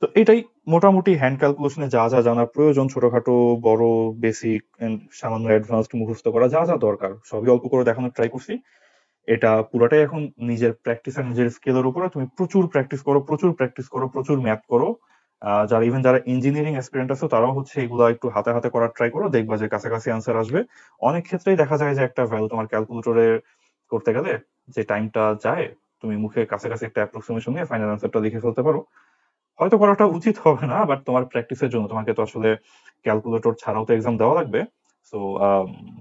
তো এটাই মোটামুটি হ্যান্ড ক্যালকুলেশনে যা যা জানার প্রয়োজন, ছোটখাটো, বড়, বেসিক, সামান্য অ্যাডভান্সড মুখস্থ করা যা যা দরকার সবই অল্প করে দেখানোর ট্রাই করছি। এটা পুরোটাই এখন নিজের প্র্যাকটিস আর নিজের স্কিলের উপরে। তুমি প্রচুর প্র্যাকটিস করো, প্রচুর প্র্যাকটিস করো, প্রচুর ম্যাথ করো। যারা ইঞ্জিনিয়ারিং অ্যাসপিরেন্ট আছে তারাও হচ্ছে এগুলো একটু হাতে হাতে করার ট্রাই করো, দেখবা যে কাছাকাছি অ্যান্সার আসবে। অনেক ক্ষেত্রেই দেখা যায় যে একটা ভ্যালু তোমার ক্যালকুলেটরে করতে গেলে যে টাইমটা যায়, তুমি মুখে কাছাকাছি একটা অ্যাপ্রক্সিমেশন নিয়ে ফাইনাল অ্যান্সারটা লিখে ফেলতে পারো। হয়তো করাটা উচিত হবে না, বাট তোমার প্র্যাকটিসের জন্য তোমাকে তো আসলে ক্যালকুলেটর ছাড়াও তো এক্সাম দেওয়া লাগবে। সো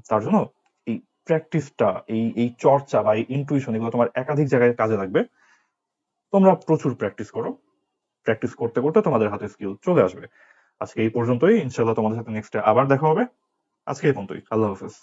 তার জন্য এই প্র্যাকটিসটা, এই এই চর্চা বা এই ইনটুইশন এগুলো তোমার একাধিক জায়গায় কাজে লাগবে। তোমরা প্রচুর প্র্যাকটিস করো, প্র্যাকটিস করতে করতে তোমাদের হাতে স্কিল চলে আসবে। আজকে এই পর্যন্তই, ইনশাল্লাহ তোমাদের সাথে নেক্সট আবার দেখা হবে। আজকে এই পর্যন্তই, আল্লাহ হাফেজ।